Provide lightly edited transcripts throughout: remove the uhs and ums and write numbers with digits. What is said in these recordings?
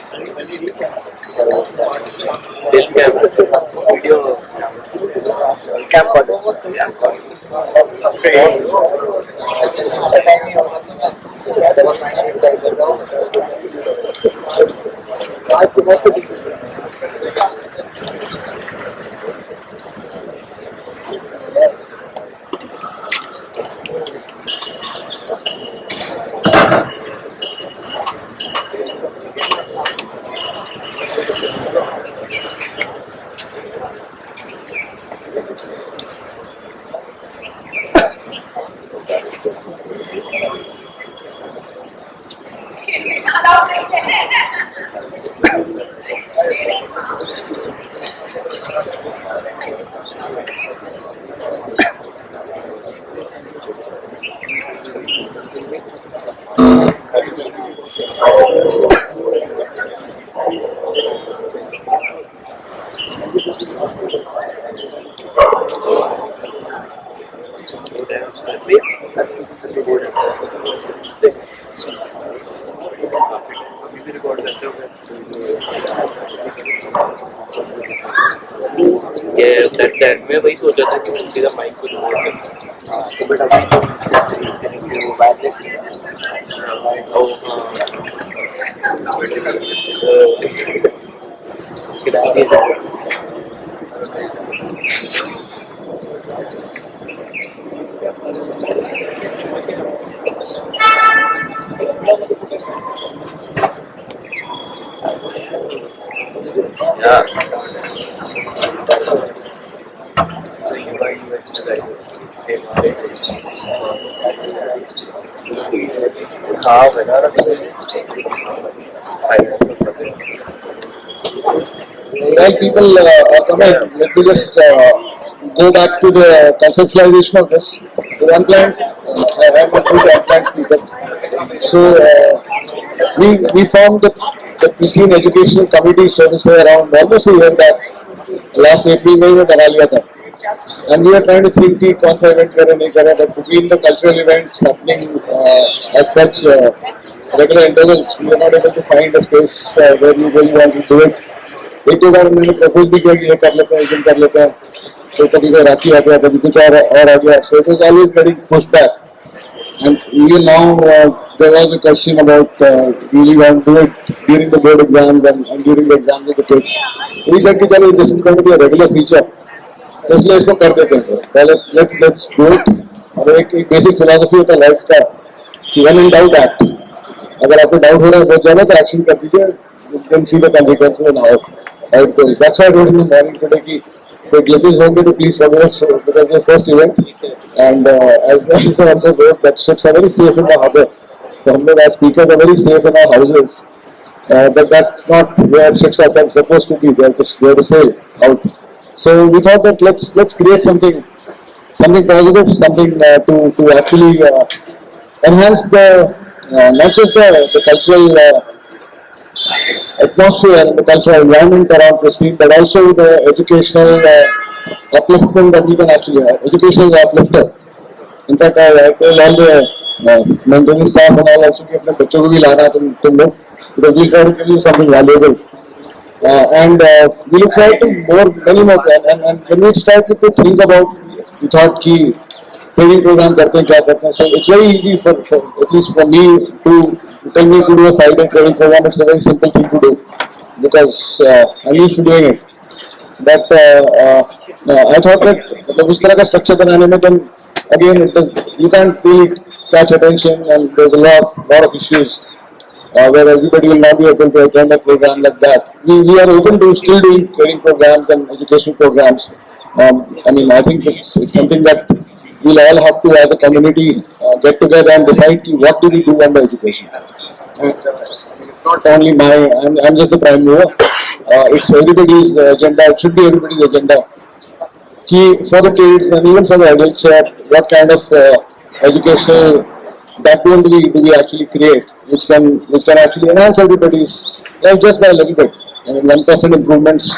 Film camera, video camcorder. Yeah, that's that. मैं वही सोच रहा था कि मैं सीधा माइक को रिकॉर्ड करूँ। बट अभी तो वायरलेस ओ हाँ हाँ बना Well, people, let me just go back to the conceptualization of this. The unplanned, I am a good unplanned speaker. So, we formed the Christian Educational Committee, so to say, around almost a year back. Last April में बना लिया था. And we are trying to think कि कौन सा event करें नहीं करें, but between the cultural events happening at such regular intervals, we are not able to find a space where we really want to do it. एक दो बार उन्होंने propose भी किया कि ये कर लेते हैं, ये कर लेते हैं, तो कभी कोई राखी आ गया, कभी कुछ और आ गया, so it was always getting pushed back. And even now there was a question about really want to do it during the board exams and during the exams of the kids. We said कि चलो this is going to be a regular feature, इसलिए इसको कर देते हैं. पहले let's do it. और एक basic philosophy होता है लाइफ का कि when in doubt act. अगर आपको डाउट हो रहा है बहुत ज़्यादा तो एक्शन कर दीजिए. You can see the consequences and how it goes. That's why I wrote in the morning today कि कोई glitches होंगे तो please forgive us because the first event and as I also wrote that ships are very safe in the harbor. So हम लोग as speakers are very safe in our houses. But that's not where ships are supposed to be. They have to sail out. So we thought that let's create something positive, something to actually enhance the not just the cultural atmosphere and the cultural environment around Christine, but also the educational upliftment that we can actually have. Education is an uplifter. In fact, I told all the mentoring staff and all also कि अपने बच्चों को भी लाना तुम लोग, because we try to give you something valuable. And we look forward to many more. And when we started to think about, we thought कि training program करते हैं क्या करते हैं. So it's very easy for at least for me to tell me to do a 5-day training program. It's a very simple thing to do because I'm used to doing it. But I thought that उस तरह का structure बनाने में then again you can't really catch attention and there's a lot of issues where everybody will not be able to attend a program like that. We are open to still doing training programs and education programs. I mean, I think it's something that we'll all have to, as a community, get together and decide what do we do under education. And, it's not only I'm just the prime mover. It's everybody's agenda. It should be everybody's agenda. For the kids and even for the adults, what kind of educational backbone do we actually create, which can actually enhance everybody's life just by a little bit. I mean, 1% improvements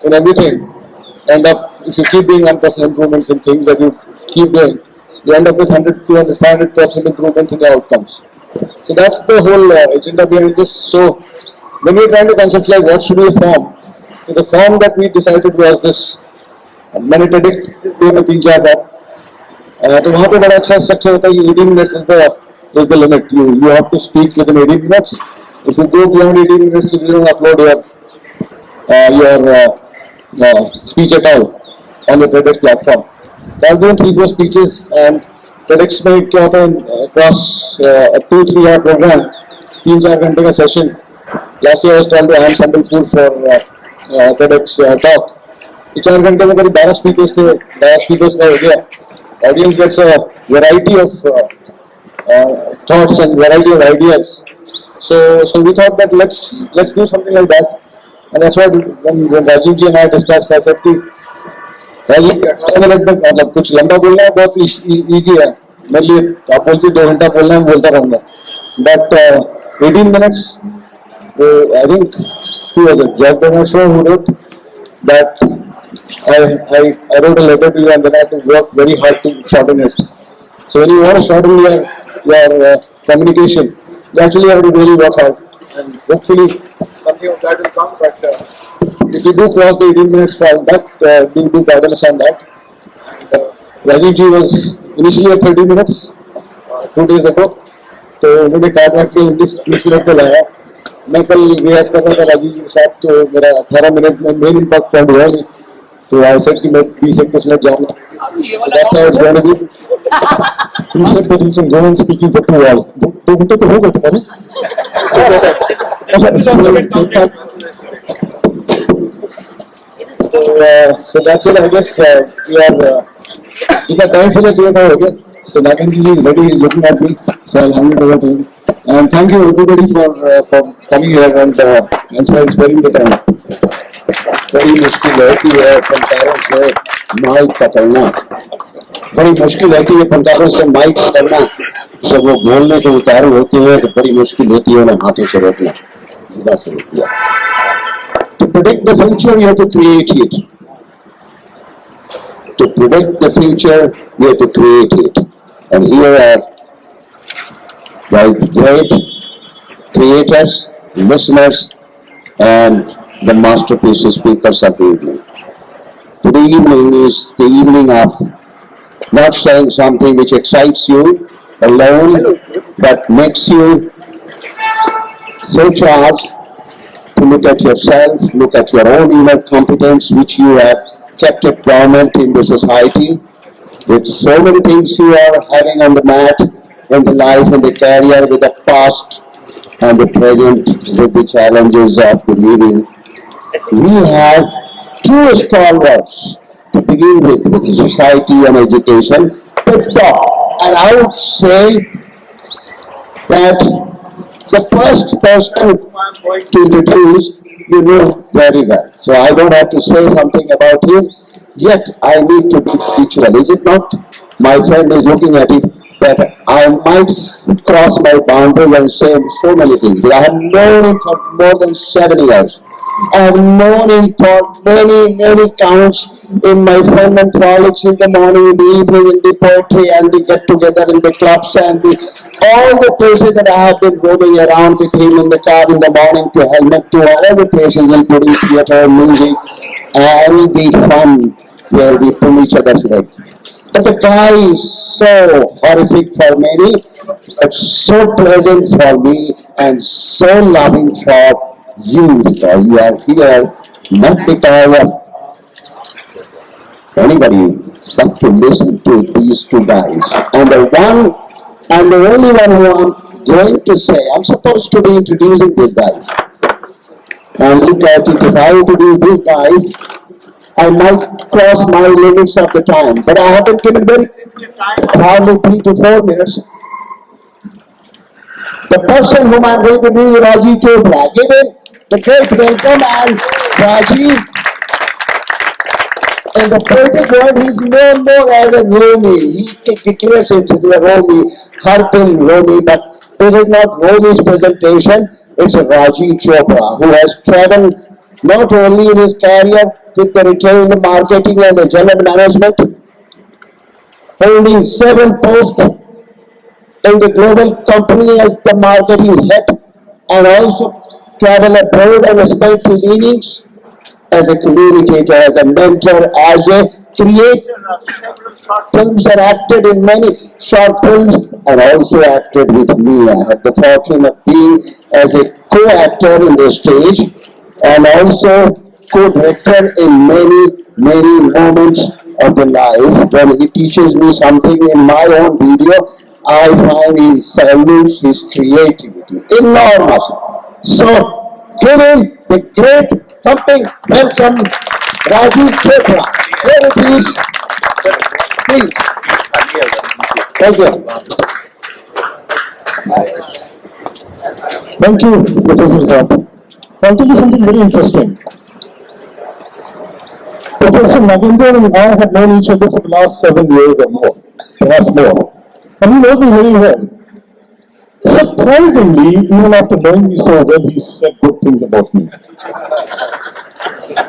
in everything. End up, if you keep doing 1% improvements in things that you keep doing, you end up with 100, 200, 500% improvements in your outcomes. So that's the whole agenda behind this. So when we were trying to conceptualize what should be a form, so the form that we decided was this. मैंने TEDx में 3-4 बार तो वहाँ पे बड़ा अच्छा structure होता है कि 18 minutes is the limit. You have to speak within 18 minutes. If you go beyond 18 minutes, you don't upload your speech at all on the TEDx platform. So I've given 3-4 speeches and TEDx में क्या होता है across a 2-3 hour program 3-4 घंटे का session. Last year I was told to have Sambalpur for TEDx talk. 4 घंटे में करीब 12 speakers थे, 12 speakers का हो गया. Audience gets a variety of thoughts and variety of ideas. So we thought that let's do something like that, and that's why when Rajiv ji and I discussed, I said कि Rajiv 18 minute में मतलब कुछ लंबा बोलना है बहुत easy है. मेरे लिए आप बोलते 2 घंटा बोलना है मैं बोलता रहूँगा. But 18 minutes, I think who was it? Jack Show who wrote that I wrote a letter to you and then I had to work very hard to shorten it. So when you want to shorten your communication, you actually have to really work hard, and hopefully something of that will come. But if you do cross the 18 minutes for that, do guidance on that. And Rajiv ji was initially at 30 minutes 2 days ago. तो उन्होंने कहा कि 20 minute पे लाया. मैं कल rehearse कर रहा था राजीव जी के साथ तो मेरा 18 मिनट में मेन इम्पैक्ट पॉइंट हुआ नहीं. तो आई सेड कि मैं 20-21 मिनट जाऊंगा. That's how it's going to be. He said that you can go on speaking for 2 hours. 2 घंटे तो हो गए तुम्हारे. So that's it. I guess we got time for the चाहिए था हो गया. So Nagenji is ready, he's looking at me. So I'll hand it over to him. And thank you everybody for coming here and for sparing the time. बड़ी मुश्किल होती है फनकारों से mic पकड़ना. बड़ी मुश्किल होती है फनकारों से माइक पकड़ना. जब वो बोलने के उतारू होते हैं तो बड़ी मुश्किल होती है उन्हें हाथों से रोकना. To predict the future, you have to create it. To predict the future, you have to create it. And here are the great creators, listeners, and the masterpiece speakers of the evening. Today evening is the evening of not saying something which excites you alone, but makes you so charged to look at yourself, look at your own inner competence, which you have kept it dormant in the society, with so many things you are having on the mat in the life and the career, with the past and the present, with the challenges of the living. We have 2 stalwarts to begin with society and education. And I would say that the first person to introduce, you know very well. So I don't have to say something about him, yet I need to be spiritual, is it not? My friend is looking at it, that I might cross my boundaries and say so many things. But I have known him for more than 7 years. I have known him for many counts in my fun and frolics in the morning, in the evening, in the poetry and the get-together in the clubs and all the places that I have been roaming around with him in the car in the morning to helmet to all the places, including theatre, music, and the fun where we pull each other's leg. But the guy is so horrific for many, but so pleasant for me and so loving for you, because you are here not because of anybody, but to listen to these 2 guys. And the only one who I'm going to say, I'm supposed to be introducing these guys. And look at it, if I introduce these guys, I might cross my limits of the time. But I have been given very hardly 3 to 4 minutes. The person whom I'm going to do is Rajiv Chopra. Give him the great welcome, and Rajiv, in the poetic world, he's known more as a Romi. He declares himself a Romi, Harpin Romi, but this is not Romi's presentation, it's Rajiv Chopra, who has traveled not only in his career with the retail marketing and the general management, holding several posts in the global company as the marketing head, and also travel abroad and spend his innings as a communicator, as a mentor, as a creator of several short films, and acted in many short films, and also acted with me. I had the fortune of being as a co-actor in the stage and also co-director in many moments of the life. When he teaches me something in my own video, I find his silence, his creativity enormous. So give him the great thumping welcome, Rajiv Chopra. Very please, please. Thank you. Thank you, Professor Saab. I'll tell you something very interesting. Professor Nagendra and I have known each other for the last 7 years or more, perhaps more. And he knows me very well. Surprisingly, even after knowing me so well, he said good things about me.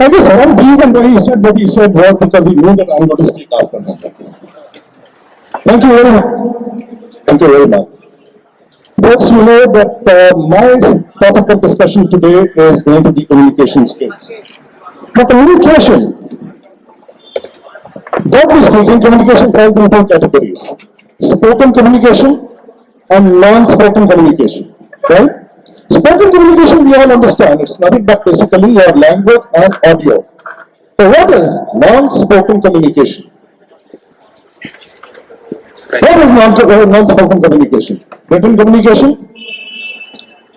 I guess one reason why he said what he said was because he knew that I'm going to speak after him. Thank you very much. Thank you very much. Folks, you know that my topic of discussion today is going to be communication skills. Now, communication, broadly speaking, communication falls into two categories: spoken communication and non-spoken communication. Right? Spoken communication, we all understand, it's nothing but basically your language and audio. So, what is non-spoken communication? What is non-spoken communication? Written communication,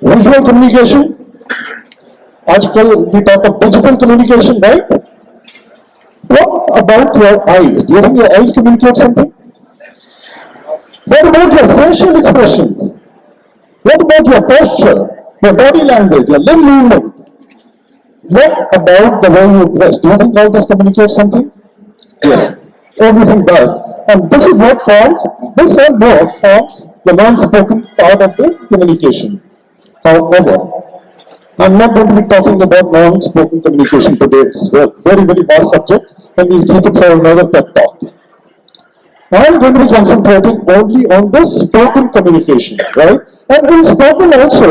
visual communication. આજકાલ we talk of digital communication, right? What about your eyes? Do you think your eyes communicate something? What about your facial expressions? What about your posture, your body language, your limb movement? What about the way you dress? Do you think all this communicates something? Yes, everything does. And this is what forms, this and more forms the non-spoken part of the communication. However, I'm not going to be talking about non-spoken communication today. It's a very vast subject, and we'll keep it for another pep talk. I'm going to be concentrating only on the spoken communication, right? And in spoken also,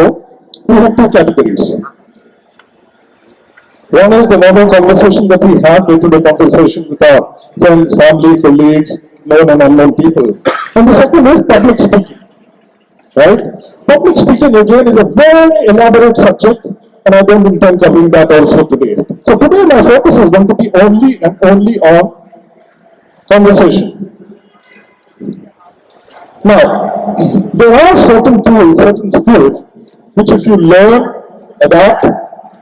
we have two categories. One is the normal conversation that we have, day-to-day conversation with our friends, family, colleagues, known and unknown people. And the second is public speaking, right? Public speaking again is a very elaborate subject, and I don't intend covering that also today. So today my focus is going to be only and only on conversation. Now, there are certain tools, certain skills, which if you learn, adapt,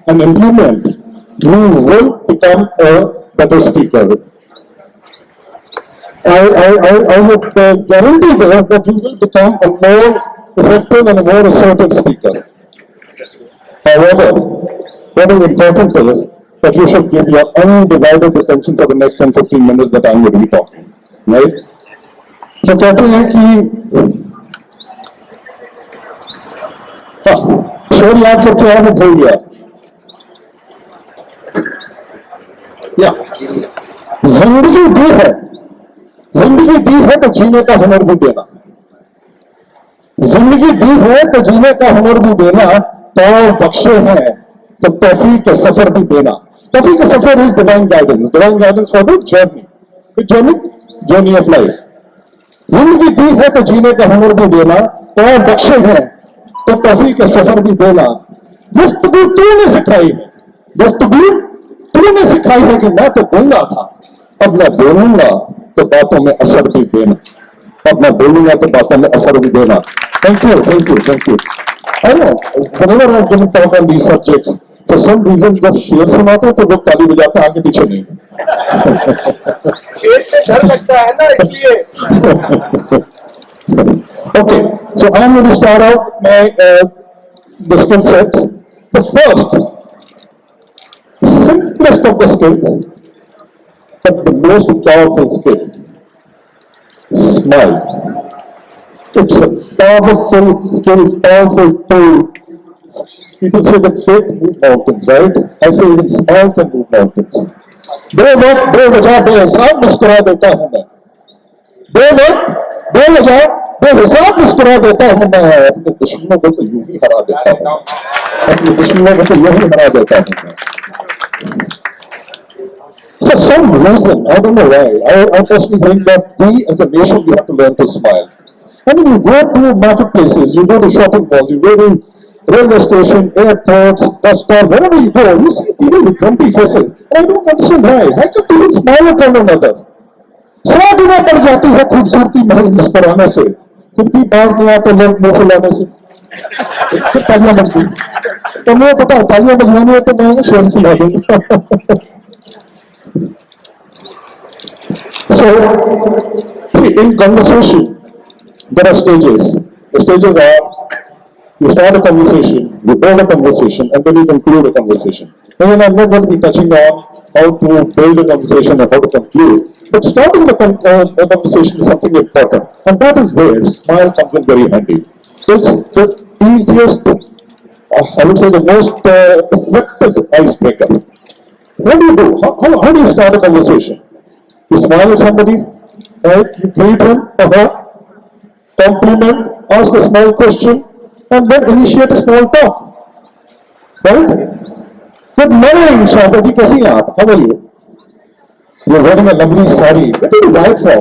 and implement, you will become a better speaker. I would guarantee this that you will become a more effective and a more assertive speaker. However, what is important is that you should give your undivided attention for the next 10-15 minutes that I'm going to be talking. Right? So कहते हैं कि शेर याद करके आया मैं भूल गया या जिंदगी दी है तो जीने का हुनर भी देना जिंदगी दी है तो जीने का हुनर भी देना तो बख्शे हैं तो तौफीक का सफर भी देना तौफीक का सफर is divine guidance for the journey of life जिंदगी दी है तो जीने का हुनर भी देना तो बख्शे हैं तो तौफीक का सफर भी देना गुफ्तगू तूने सिखाई है गुफ्तगू तूने सिखाई है कि मैं तो बोलना था अब मैं बोलूंगा तो बातों में असर भी देना अब मैं बोलूंगा तो बातों में असर भी देना thank you I know whenever I've given talk on these subjects for some reason जब शेर सुनाते हैं तो लोग ताली बजाते हैं आगे पीछे नहीं शेर से डर लगता है ना इसलिए Okay, so I'm going to start out with my the skill sets. The first, simplest of the skills, but the most powerful skill, smile. It's a powerful skill, powerful tool. People say that faith moves mountains, right? I say even smile can move mountains. दो वजह बेहिसाब मुस्कुरा देता हूं मैं दो वजह मैं हिसाब मुस्कुरा देता हूँ, मैं अपने दुश्मनों को तो यूं ही हरा देता हूँ, अपने दुश्मनों को तो यूं ही हरा देता हूँ मैं. For some reason, I don't know why, I personally think that we as a nation, we have to learn to smile. I mean, you go to marketplaces, you go to shopping malls, you go to railway station, airports, bus stop, wherever you go, you see people with grumpy faces. I don't understand why. Why can't people smile at one another? 100 गुना बढ़ जाती है खूबसूरती महज मुस्कुराने से, फिर भी बाज नहीं आता लोग मुंह फुलाने से. फिर तालियां बज गई. तो मुझे पता है तालियां बजवानी है तो मैं शेर सुना दूंगा. So, see, in conversation, there are stages. The stages are, you start a conversation, you build a conversation, and then you conclude a conversation. And I'm not going to be touching on how to build a conversation and how to conclude, but starting a conversation is something important. And that is where smile comes in very handy. It's the easiest, I would say the most effective icebreaker. What do you do? How do you start a conversation? You smile at somebody, right? You greet him or her, compliment, ask a small question, and then initiate a small talk. Right? Good morning, Shataji. Kaisi hain aap? How are you? You're wearing a lovely sari. What did you buy it for?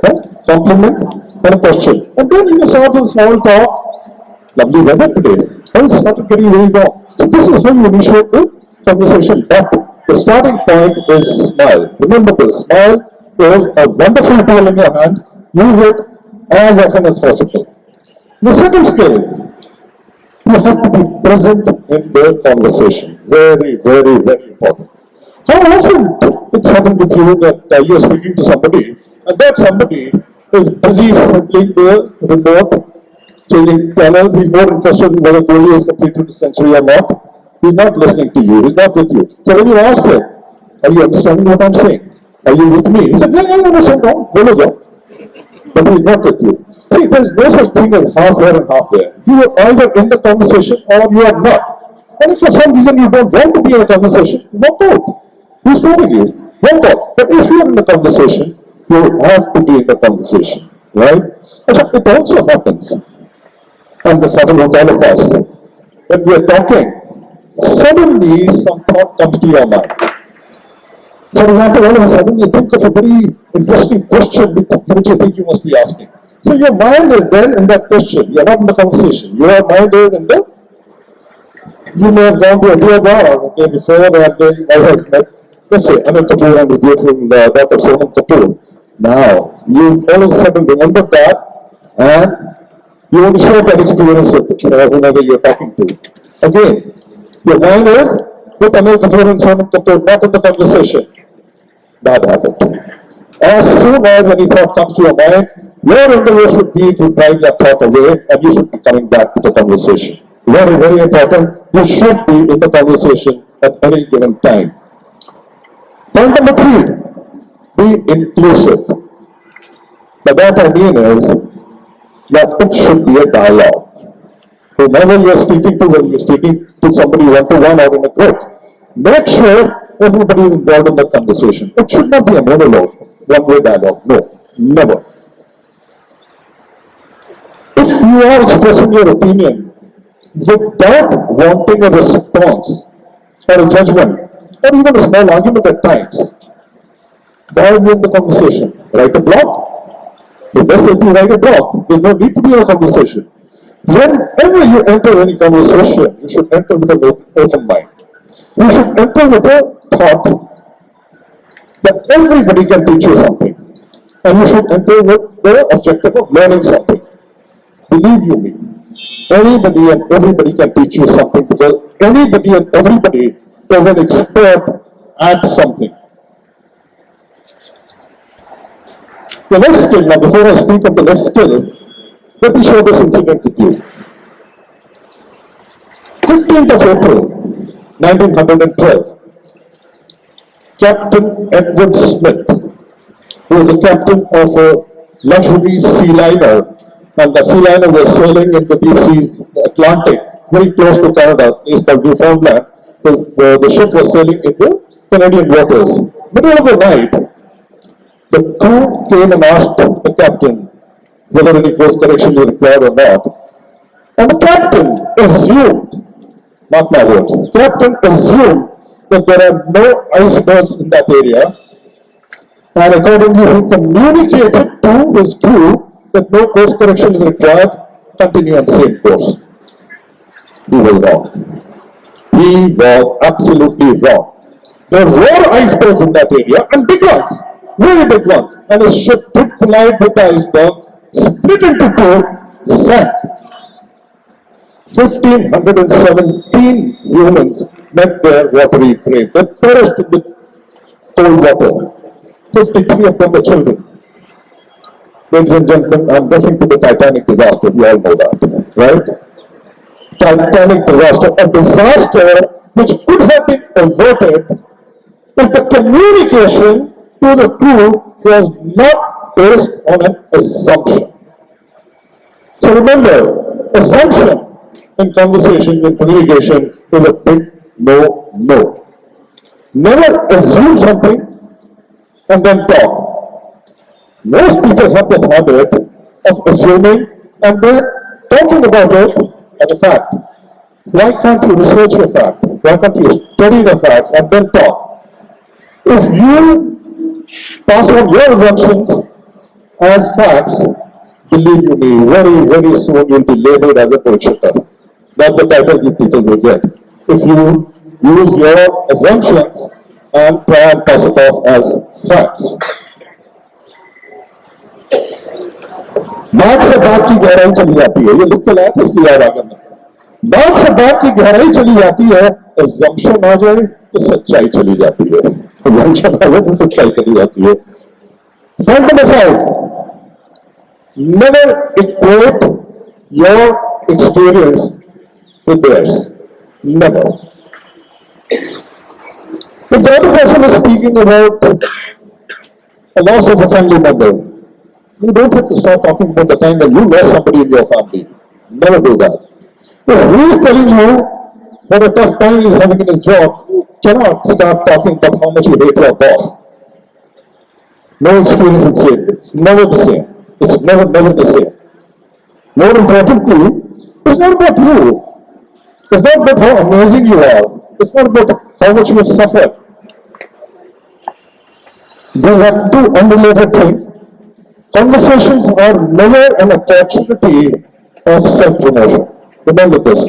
Right? Compliment and a question. And then you start a small talk. Lovely weather today. And started getting very wrong. So this is how you initiate the conversation. But the starting point is smile. Remember this, smile is a wonderful tool in your hands. Use it as often as possible. The second skill, you have to be present in the conversation. Very, very, very important. How often it's happened with you that you're speaking to somebody and that somebody is busy fiddling the remote, changing channels, he's more interested in whether Kohli has completed the century or not. He's not listening to you. He's not with you. So when you ask him, are you understanding what I'm saying? Are you with me? He said, yeah, I understand. No, go. But he's not with you. See, there's no such thing as half here and half there. You are either in the conversation or you are not. And if for some reason you don't want to be in a conversation, walk out. Who's stopping you? Walk out. But if you are in the conversation, you have to be in the conversation. Right? It also happens, and this happens with all of us, when we are talking, suddenly some thought comes to your mind. For example, all of a sudden you think of a very interesting question which you think you must be asking. So your mind is then in that question. You are not in the conversation. Your mind is in the, you may have gone to a dear bar the day before and then you might have met, let's say, Anil Kapoor and his beautiful daughter Sonam Kapoor. Now, you all of a sudden remember that and you want to share that experience with whomever you're talking to. Again, your mind is with Anil Kapoor and Sonam Kapoor, not in the conversation. Bad habit. As soon as any thought comes to your mind, your endeavor should be to drive that thought away and you should be coming back to the conversation. Very, very important. You should be in the conversation at any given time. Point number 3, be inclusive. By that I mean is that it should be a dialogue. Whomever you are speaking to, whether you are speaking to somebody one-to-one or in a group, make sure everybody is involved in the conversation. It should not be a monologue, one-way dialogue. No, never. If you are expressing your opinion without wanting a response or a judgment or even a small argument at times, why are you in the conversation? Write a blog. The best way to write a blog. There's no need to be a conversation. Whenever you enter any conversation, you should enter with an open mind. You should enter with a thought that everybody can teach you something. And you should enter with the objective of learning something. Believe you me, anybody and everybody can teach you something because anybody and everybody is an expert at something. The next skill, now before I speak of the next skill, let me share this incident with you. 15th of April, 1912, Captain Edward Smith, who was the captain of a luxury sea liner, and that sea liner was sailing in the deep seas, the Atlantic, very close to Canada, place called Newfoundland. The ship was sailing in the Canadian waters. Middle of the night, the crew came and asked the captain, whether any course correction is required or not. And the captain assumed, mark my word, captain assumed that there are no icebergs in that area, and accordingly he communicated to his crew that no course correction is required, continue on the same course. He was wrong. He was absolutely wrong. There were icebergs in that area, and big ones, very big ones, and his ship did collide with the iceberg, split into two, sank. 1,517 humans met their watery grave. They perished in the cold water. 53 of them were children. Ladies and gentlemen, I'm referring to the Titanic disaster. We all know that, right? Titanic disaster, a disaster which could have been averted if the communication to the crew was not based on an assumption. So remember, assumption in conversations and communication is a big no. Never assume something and then talk. Most people have this habit of assuming and then talking about it as a fact. Why can't you research your fact? Why can't you study the facts and then talk? If you pass on your assumptions as facts, believe you me, very soon you'll be labeled as a bullshitter. That's the title you people will get. If you use your assumptions and try and pass it off as facts. बात से बात की गहराई चली जाती है, ये लिख के लाया था इसलिए याद आ गया। बात से बात की गहराई चली जाती है, assumption आ जाए तो सच्चाई चली जाती है, assumption आ जाए तो सच्चाई चली जाती है। Point number 5, never equate your experience with theirs. Never. If the other person is speaking about a loss of a family member, you don't have to start talking about the time when you lost somebody in your family. Never do that. If he is telling you what a tough time he is having in his job, you cannot start talking about how much you hate your boss. No experience is the same. It's never the same. It's never the same. More importantly, it's not about you. It's not about how amazing you are. It's not about how much you have suffered. These are two unrelated things. Conversations are never an opportunity of self-promotion. Remember this.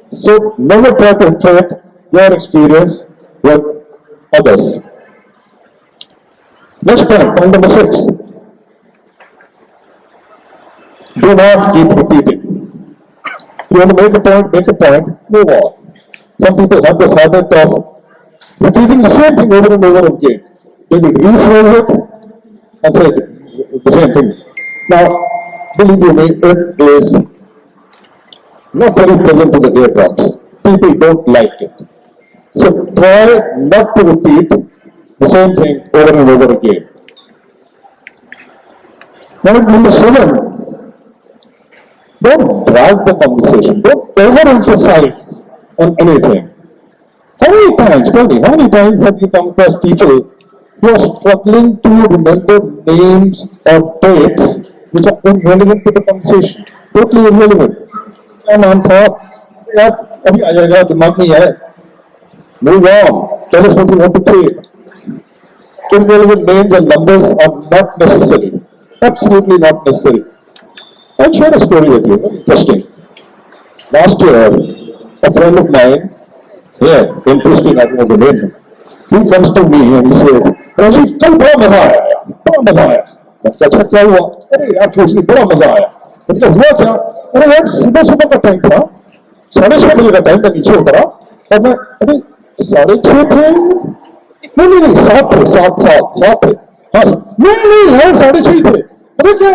So never try to equate your experience with others. Next point number 6. Do not keep repeating. You want to make a point, move on. Some people have this habit of repeating the same thing over and over again. They will rephrase it and say the same thing. Now, believe you me, it is not very pleasant to the eardrums. People don't like it. So try not to repeat the same thing over and over again. Point number 7. Don't drag the conversation. Don't overemphasize on anything. How many times, tell me, how many times have you come across people who are struggling to remember names or dates which are irrelevant to the conversation? Totally irrelevant. क्या नाम था? यार अभी आ जाएगा, दिमाग में है. Move on. Tell us what you want to say. Irrelevant names and numbers are not necessary. Absolutely not necessary. I'll share a story with you. Very interesting. Last year, a friend of mine, here, interesting, I don't know the name, he comes to me and he says, Rajiv, कल बड़ा मजा आया यार, बड़ा मजा आया. अच्छा क्या हुआ? अरे यार पूछने बड़ा मजा आया. मतलब हुआ क्या? अरे यार सुबह का टाइम था, 6:30 बजे का टाइम मैं नीचे उतरा और मैं अरे 6:30 थे, नहीं 7 थे, हाँ नहीं यार 6:30 थे. अरे क्या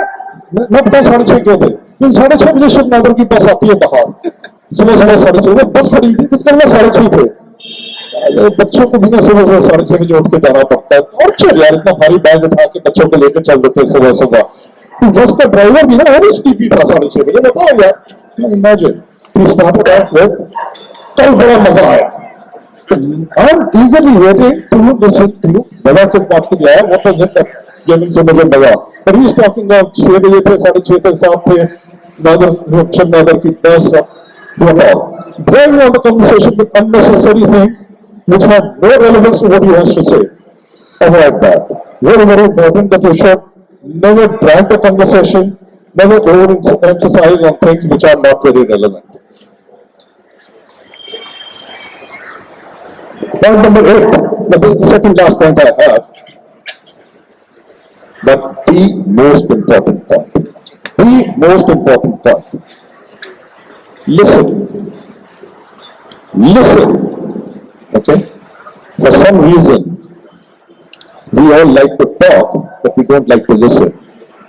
मैं बता 6:30 क्यों थे? क्योंकि 6:30 बजे शिव नागर की बस आती है बाहर, सुबह 6:30 बस खड़ी थी, जिसका मैं 6:30 थे. बच्चों को भी ना सुबह 6:30 बजे उठ के जाना पड़ता है. और चल यार इतना भारी बैग उठा के बच्चों को लेकर चल देते हैं सुबह. तो बस का ड्राइवर भी ना और स्लीपी था 6:30 बजे. बताओ यार, imagine. He started off with, कल बड़ा मजा आया. I'm eagerly waiting to listen to you. मजा किस बात की आया? What was it that gaming से मुझे लगा, but he is talking of 6 बजे थे, 6:30 थे, 7 थे, neither की 10, drawing on the conversation with unnecessary things which have no relevance to what he wants to say. Avoid that. Very, very important that you should never drag the conversation, never overemphasize on things which are not very relevant. Point number 8, this is the second last point I have, but the most important point. The most important point. Listen. Listen. Okay? For some reason, we all like to talk, but we don't like to listen.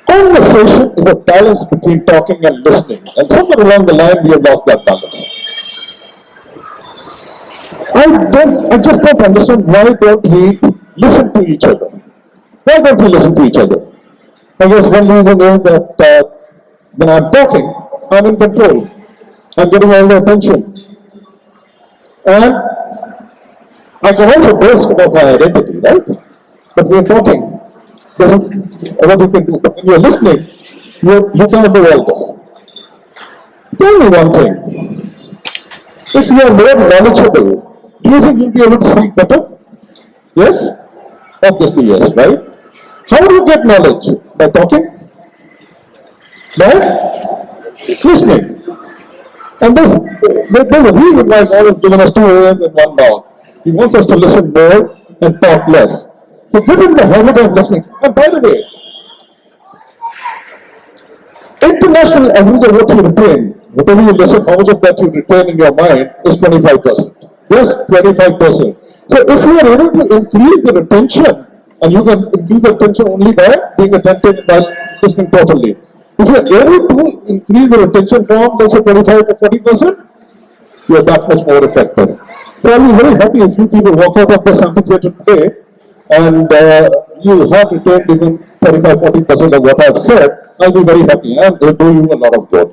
Conversation is a balance between talking and listening, and somewhere along the line, we have lost that balance. I just don't understand why don't we listen to each other? Why don't we listen to each other? I guess one reason is that when I'm talking, I'm in control. I'm getting all the attention. And I can also boast about my identity, right? But we're talking. Doesn't what you can do. But when you're listening, you cannot do all this. Tell me one thing. If you are more knowledgeable, do you think you'll be able to speak better? Yes? Obviously yes, right? How do you get knowledge? By talking? By listening. And there's a reason why God has given us 2 ears and 1 mouth. He wants us to listen more and talk less. So get in the habit of listening. And by the way, international average of what you retain, whatever you listen, how much of that you retain in your mind is 25%. Just 25%. So if you are able to increase the retention, and you can increase the retention only by being attentive while listening properly. If you are able to increase the retention from, let's say, 25 to 40%, you are that much more effective. So I'll be very happy if you people walk out of this amphitheater today and you have retained even 35-40% of what I've said. I'll be very happy and will do you a lot of good.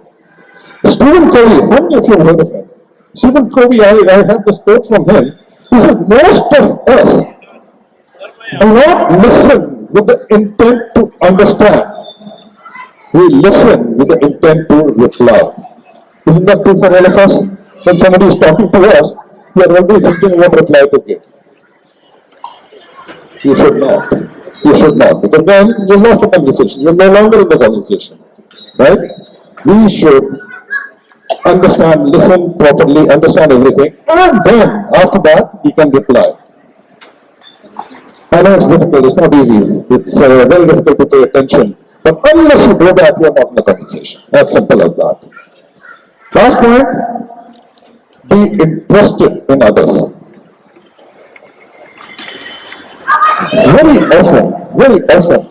Stephen Covey, how many of you have heard of him? Stephen Covey, I have this quote from him. He said, most of us do not listen with the intent to understand. We listen with the intent to reply. Isn't that true for all of us? When somebody is talking to us, we are always thinking what reply to give. You should not. You should not. Because then you lost the conversation. You're no longer in the conversation. Right? We should understand, listen properly, understand everything, and then after that we can reply. I know it's difficult, it's not easy. It's very difficult to pay attention. But unless you do that, you are not in the conversation. As simple as that. Last point, be interested in others. Very often,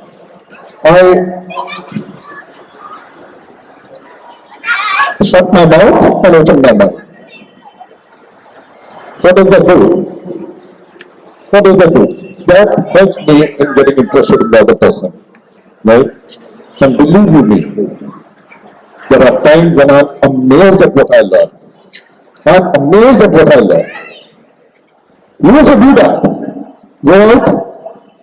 I shut my mouth and open my mouth. What does that do? What does that do? That helps me in getting interested in the other person. Right? And believe you me, there are times when I'm amazed at what I learn. I'm amazed at what I learn. You also do that. Go out,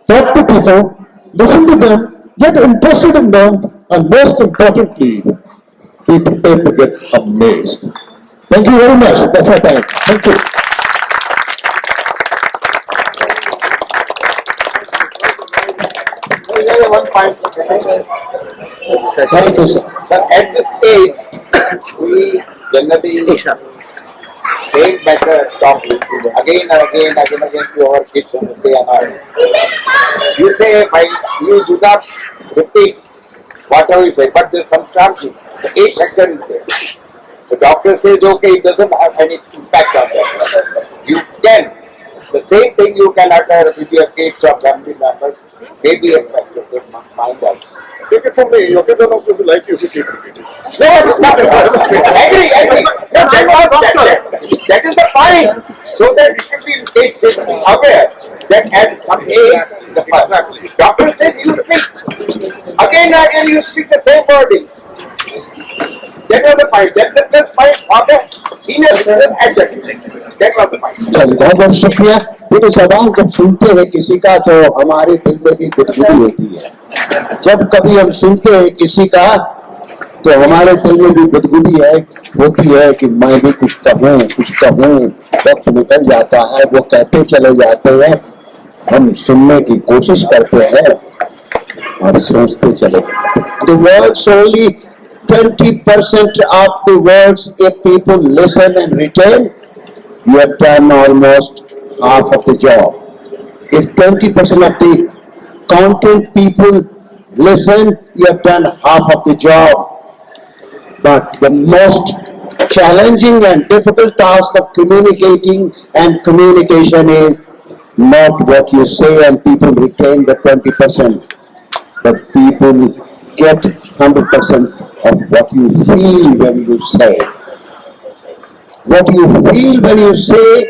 talk to people, listen to them, get interested in them, and most importantly, be prepared to get amazed. Thank you very much. That's my time. Thank you. One point. Thank you, sir. But at this stage, we generally take better talk again and again to our kids and say, you say, you do not repeat whatever you say, but there's some chances. The 8 factor is there. The doctor says, okay, it doesn't have any impact on that. You can. The same thing you can utter with your kids or family members. Maybe a factor in mind also. Take it from me. Okay, then also we like you to keep repeating. No, agree. That is the point. So that it should be aware that at some age, the doctor says you speak. Again and again you speak the same wording. That was the point. That was the point for the senior citizen adjustment. That was the point. चलिए बहुत बहुत शुक्रिया। ये तो सवाल जब सुनते हैं किसी का तो हमारे दिल में भी गुदगुदी होती है। जब कभी हम सुनते हैं किसी का तो हमारे दिल में भी बुदबुदी है होती है कि मैं भी कुछ कहूँ। वक्त निकल जाता है, वो कहते चले जाते हैं, हम सुनने की कोशिश करते हैं और सोचते चले। The words only 20% of the words if people listen and retain, you have done almost half of the job. If 20% of the content people listen, you have done half of the job. But the most challenging and difficult task of communicating and communication is not what you say and people retain the 20%, but people get 100% of what you feel when you say. What you feel when you say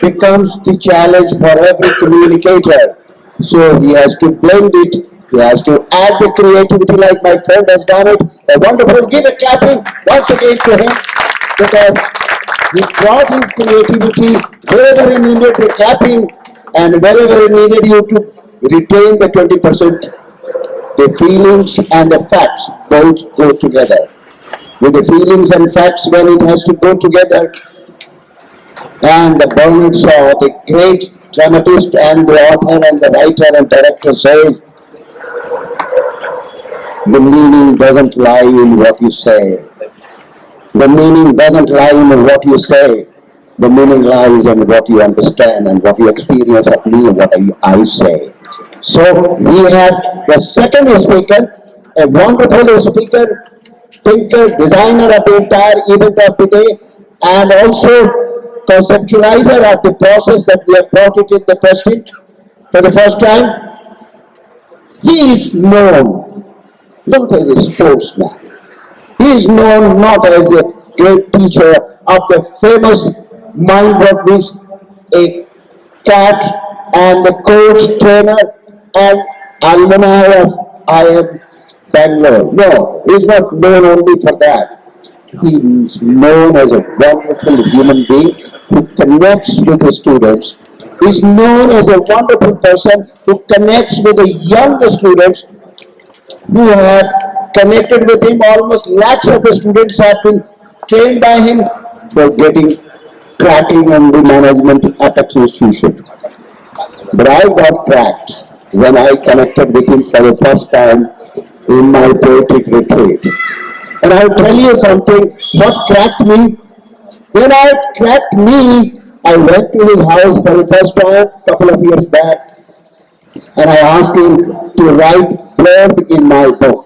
becomes the challenge for every communicator. So he has to blend it, he has to add the creativity like my friend has done it. A wonderful, give a clapping once again to him because he brought his creativity wherever he needed the clapping and wherever he needed you to retain the 20%. The feelings and the facts both go together. With the feelings and facts when it has to go together, and the Bernard Shaw, the great dramatist and the author and the writer and director says, the meaning doesn't lie in what you say. The meaning doesn't lie in what you say. The meaning lies in what you understand and what you experience of me and what I say. So we have the second speaker, a wonderful speaker, thinker, designer of the entire event of the day, and also conceptualizer of the process that we have brought it in the president for the first time. He is known not as a sportsman. He is known not as a great teacher of the famous mind what means a cat and the coach trainer and alumni of IM Bangalore. No, he is not known only for that. He is known as a wonderful human being who connects with the students. He is known as a wonderful person who connects with the young students who have connected with him. Almost lakhs of the students have been trained by him for getting cracking on the management apex institution. But I got cracked when I connected with him for the first time in my poetic retreat. And I'll tell you something, what cracked me? When it cracked me, I went to his house for the first time a couple of years back and I asked him to write blurb in my book.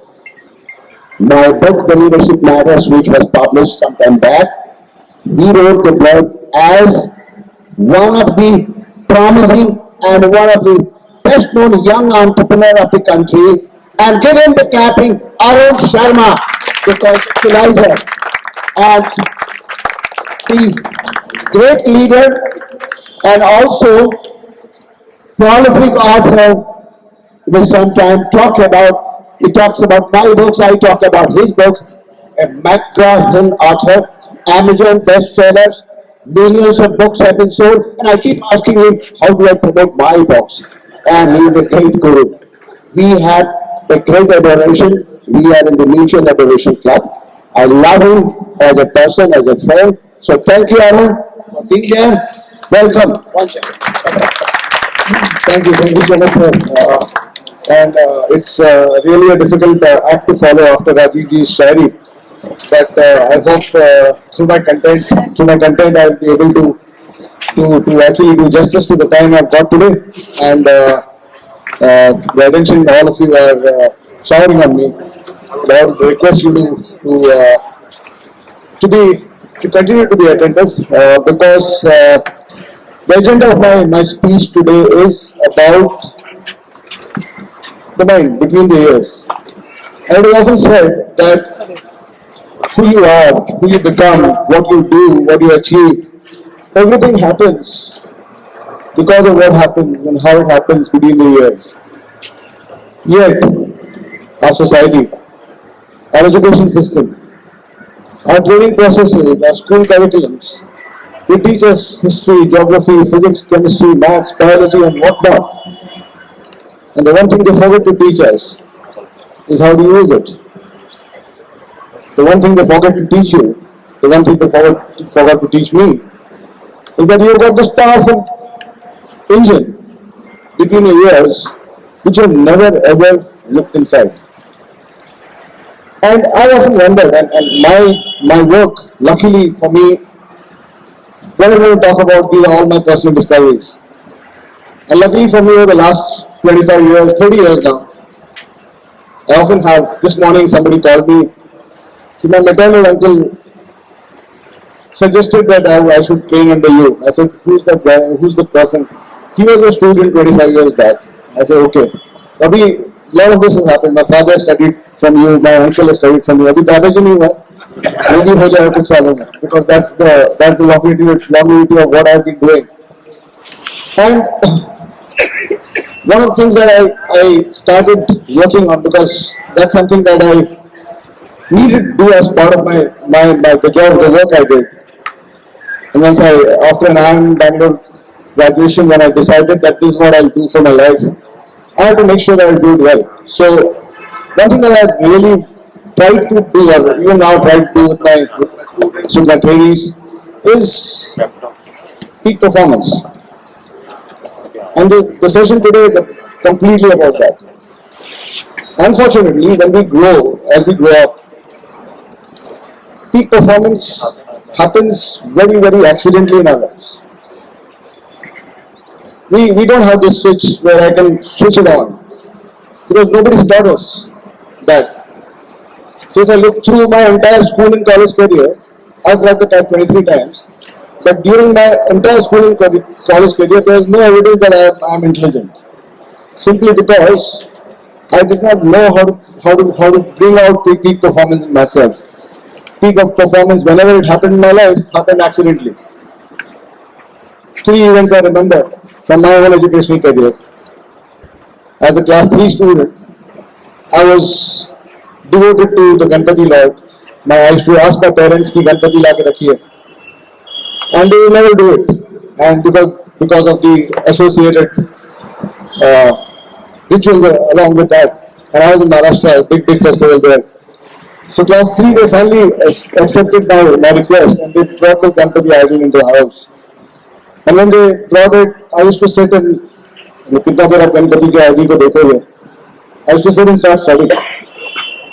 My book, The Leadership Matters, which was published some time back, he wrote the blurb as one of the promising and one of the best known young entrepreneur of the country, and give him the clapping, Arun Sharma, the conceptualizer and the great leader and also prolific author. We sometimes he talks about my books, I talk about his books, a McGraw-Hill author, Amazon bestsellers, millions of books have been sold, and I keep asking him, how do I promote my books? And he is a great guru. We had a great adoration. We are in the Mutual Adoration Club. I love him as a person, as a friend. So thank you, Arun, for being here. Welcome. One second. Thank you so much, sir. And it's really a difficult act to follow after Rajiv ji's shairi. But I hope through my content, I'll be able to actually do justice to the time I've got today. And the attention all of you are showering on me. But I would request you to continue to be attentive because the agenda of my speech today is about the mind between the ears. And it is often said that who you are, who you become, what you do, what you achieve, everything happens because of what happens and how it happens between the ears. Yet, our society, our education system, our training processes, our school curriculums, they teach us history, geography, physics, chemistry, maths, biology and whatnot. And the one thing they forget to teach us is how to use it. The one thing they forget to teach you, the one thing they forgot to teach me, is that you've got this powerful engine between your ears which you've never ever looked inside. And I often wonder, and my work, luckily for me, what I'm going to talk about, these are all my personal discoveries. And luckily for me, over the last 25 years, 30 years now, I often have, this morning somebody called me, my maternal uncle suggested that I should train under you. I said, who's that guy, who's the person? He was a student 25 years back. I said, okay. Abhi, a lot of this has happened. My father studied from you, my uncle has studied from you. Abhi दादाजी नहीं हुआ, maybe हो जाए कुछ सालों में, because that's the longevity of what I've been doing. And one of the things that I started working on, because that's something that I needed to do as part of the job, the work I did. And once after an IIM Bangalore graduation, when I decided that this is what I'll do for my life, I had to make sure that I do it well. So one thing that I really tried to do, or even now try to do with my trainees, is peak performance. And the session today is completely about that. Unfortunately, when we grow, as we grow up, peak performance happens very, very accidentally in our lives. We don't have this switch where I can switch it on, because nobody's taught us that. So if I look through my entire school and college career, I've got the type 23 times, but during my entire school and college career, there is no evidence that I am intelligent. Simply because I did not know how to bring out peak performance in myself. Peak of performance, whenever it happened in my life, happened accidentally. 3 events I remember from my own educational career. As a class 3 student, I was devoted to the Ganpati Lord. I used to ask my parents ki Ganpati la ke rakhiye, and they will never do it. And because of the associated rituals along with that, and I was in Maharashtra, a big festival there. So class 3, they finally accepted my request, and they brought this Ganpati idol into the house. And when they brought it, I used to sit and कितना देर आप गणपति के ID को देखोगे, I used to sit and start studying.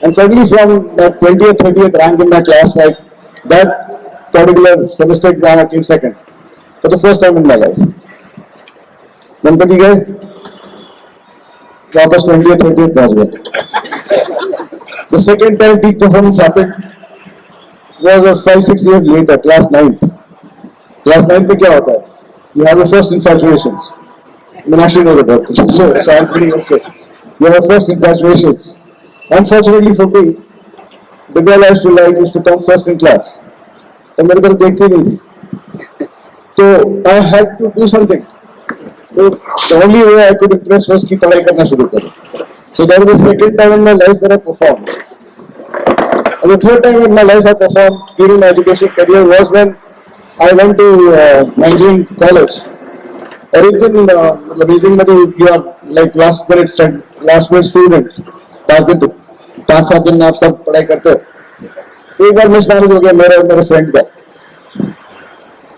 And suddenly from my 20th, 30th rank in my class, like that particular semester exam, I came second for the first time in my life. Ganpati गए, वापस 20th, 30th पहुंच गए. The second time peak performance happened was 5-6 years later, class 9th. Class 9th में क्या होता है? You have your first infatuations. I mean, actually know about it. So I'm pretty much safe. You have your first infatuations. Unfortunately for me, the girl I used to like used to come first in class. And मेरी तरफ देखती नहीं थी. So I had to do something. So the only way I could impress was कि पढ़ाई करना शुरू करो. So that was the second time in my life when I performed. And the third time in my life I performed during my education career was when I went to engineering college. और एक दिन मतलब engineering में तो you are like last minute student. 5-7 दिन में आप सब पढ़ाई करते हो. एक बार मिसमैनेज हो गया मेरे और मेरे फ्रेंड का.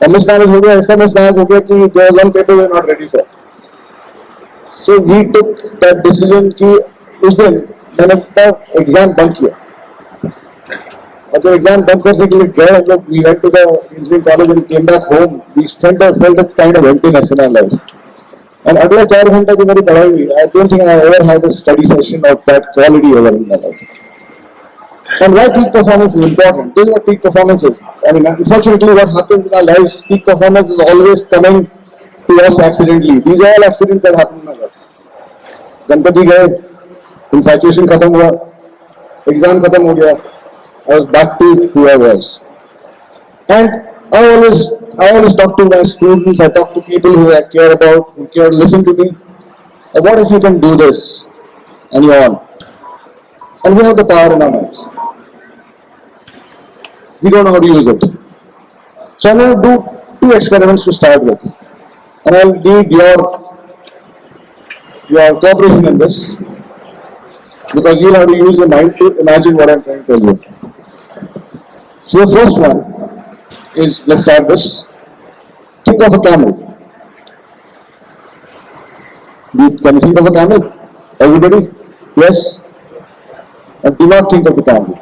और मिसमैनेज हो गया, ऐसा मिसमैनेज हो गया कि there was one paper we were not ready for. So we took that decision कि उस दिन मैंने अपना एग्जाम बंक किया. और जब एग्जाम बंद करने के लिए गए हम लोग, we went to the engineering college and came back home. We felt a kind of emptiness in our life. And अगला 4 घंटा जो मेरी पढ़ाई हुई, I don't think I ever had a study session of that quality ever in my life. And why peak performance is important? This is what peak performance is. I mean, unfortunately, what happens in our lives, peak performance is always coming to us accidentally. These are all accidents that happen in my life. Ganpati गए, infatuation खत्म हुआ, exam खत्म हो गया. I was back to who I was. And I always talk to my students, I talk to people who I care about, who care to listen to me. And what if you can do this? And you're on. And we have the power in our hands. We don't know how to use it. So I'm going to do 2 experiments to start with. And I'll need your your cooperation in this, because you'll have to use your mind to imagine what I'm trying to tell you. So the first one is, let's start this. Think of a camel. Can you think of a camel? Everybody? Yes? And do not think of the camel.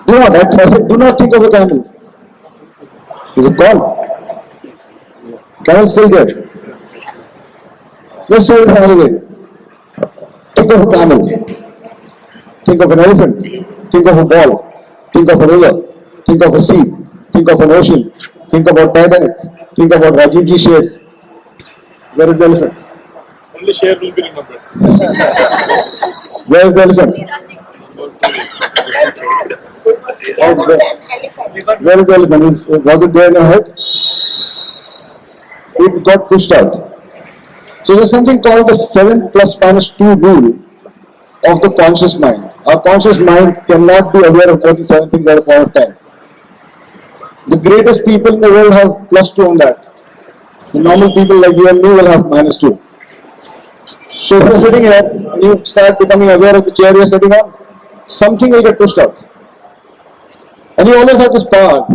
Do not, I said, do not think of a camel. Is it gone? Camel still there. Let's try this another way. Think of a camel. Think of an elephant. Think of a ball. Think of a river. Think of a sea. Think of an ocean. Think about Titanic. Think about Rajiv Ji Sher. Where is the elephant? Only share will be remembered. Where is the elephant? Where is the elephant? Was it there in your head? It got pushed out. So there's something called the 7 plus minus 2 rule of the conscious mind. Our conscious mind cannot be aware of more than 7 things at a point of time. The greatest people in the world have plus 2 on that. The normal people like you and me will have minus 2. So if you're sitting here and you start becoming aware of the chair you're sitting on, something will get pushed out. And you always have this power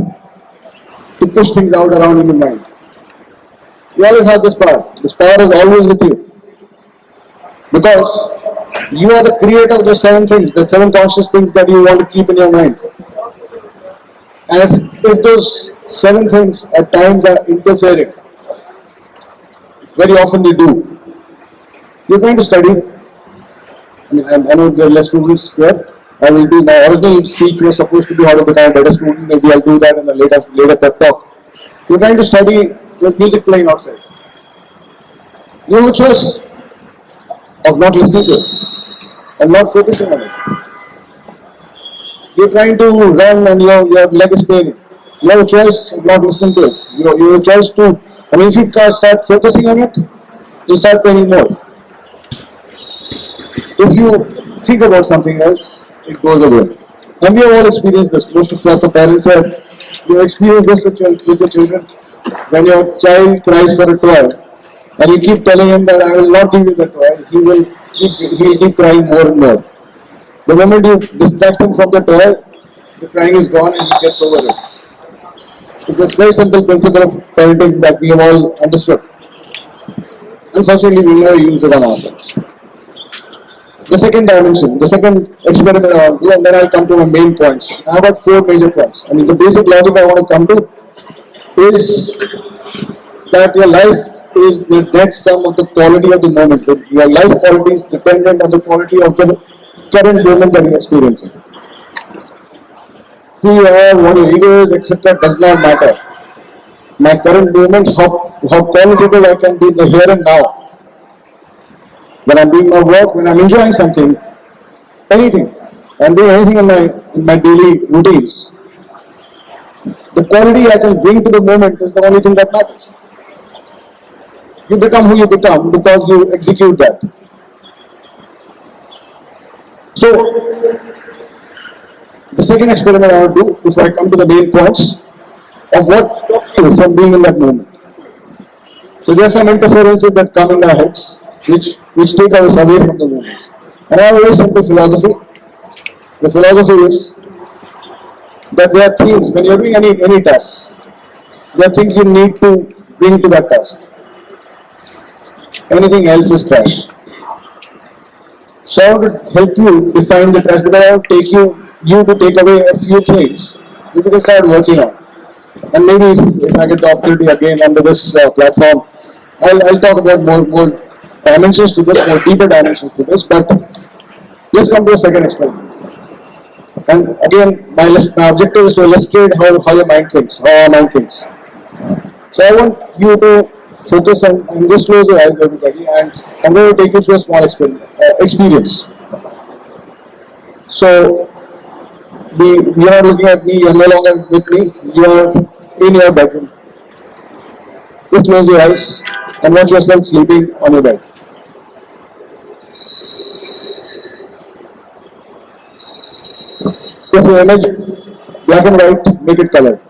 to push things out around in your mind. You always have this power. This power is always with you. Because you are the creator of those 7 things, the 7 conscious things that you want to keep in your mind. And if those 7 things at times are interfering, very often they do. You're going to study. I know there are less students here. I will do, my original speech was supposed to be how to become a better student. Maybe I'll do that in a later pep talk. You're trying to study with music playing outside. You have a choice of not listening to it and not focusing on it. You're trying to run and your leg is paining. You have a choice of not listening to it. You have a choice to, if you start focusing on it, you start paining more. If you think about something else, it goes away. And we have all experienced this. Most of us, the parents have, you have experienced this with your children. When your child cries for a toy, and you keep telling him that I will not give you the toy, he will keep crying more and more. The moment you distract him from the toy, the crying is gone and he gets over it. It's a very simple principle of parenting that we have all understood. Unfortunately, we never used it on ourselves. The second dimension, the second experiment I want to do, and then I'll come to my main points. I have got 4 major points. The basic logic I want to come to is that your life is the net sum of the quality of the moment. Your life quality is dependent on the quality of the current moment that you're experiencing. Who you are, what your ego is, etc. does not matter. My current moment, how qualitative I can be in the here and now. When I'm doing my work, when I'm enjoying something, anything, I'm doing anything in my daily routines. The quality I can bring to the moment is the only thing that matters. You become who you become because you execute that. So, the second experiment I want to do, before I come to the main points, of what stops you from being in that moment. So there are some interferences that come in our heads, which take us away from the moment. And I have a very simple philosophy. The philosophy is that there are things, when you're doing any task, there are things you need to bring to that task. Anything else is trash. So I want to help you define the trash, because I want to take you to take away a few things which you can start working on. And maybe if I get the opportunity again under this platform, I'll talk about more dimensions to this, more deeper dimensions to this, but let's come to the second experiment. And again, my objective is to illustrate how your mind thinks, how our mind thinks. So I want you to focus and just close your eyes, everybody, and I'm going to take you through a small experience. So, you're not looking at me, you're no longer with me, you're in your bedroom. Just close your eyes and watch yourself sleeping on your bed. If your image is black and white, make it colored.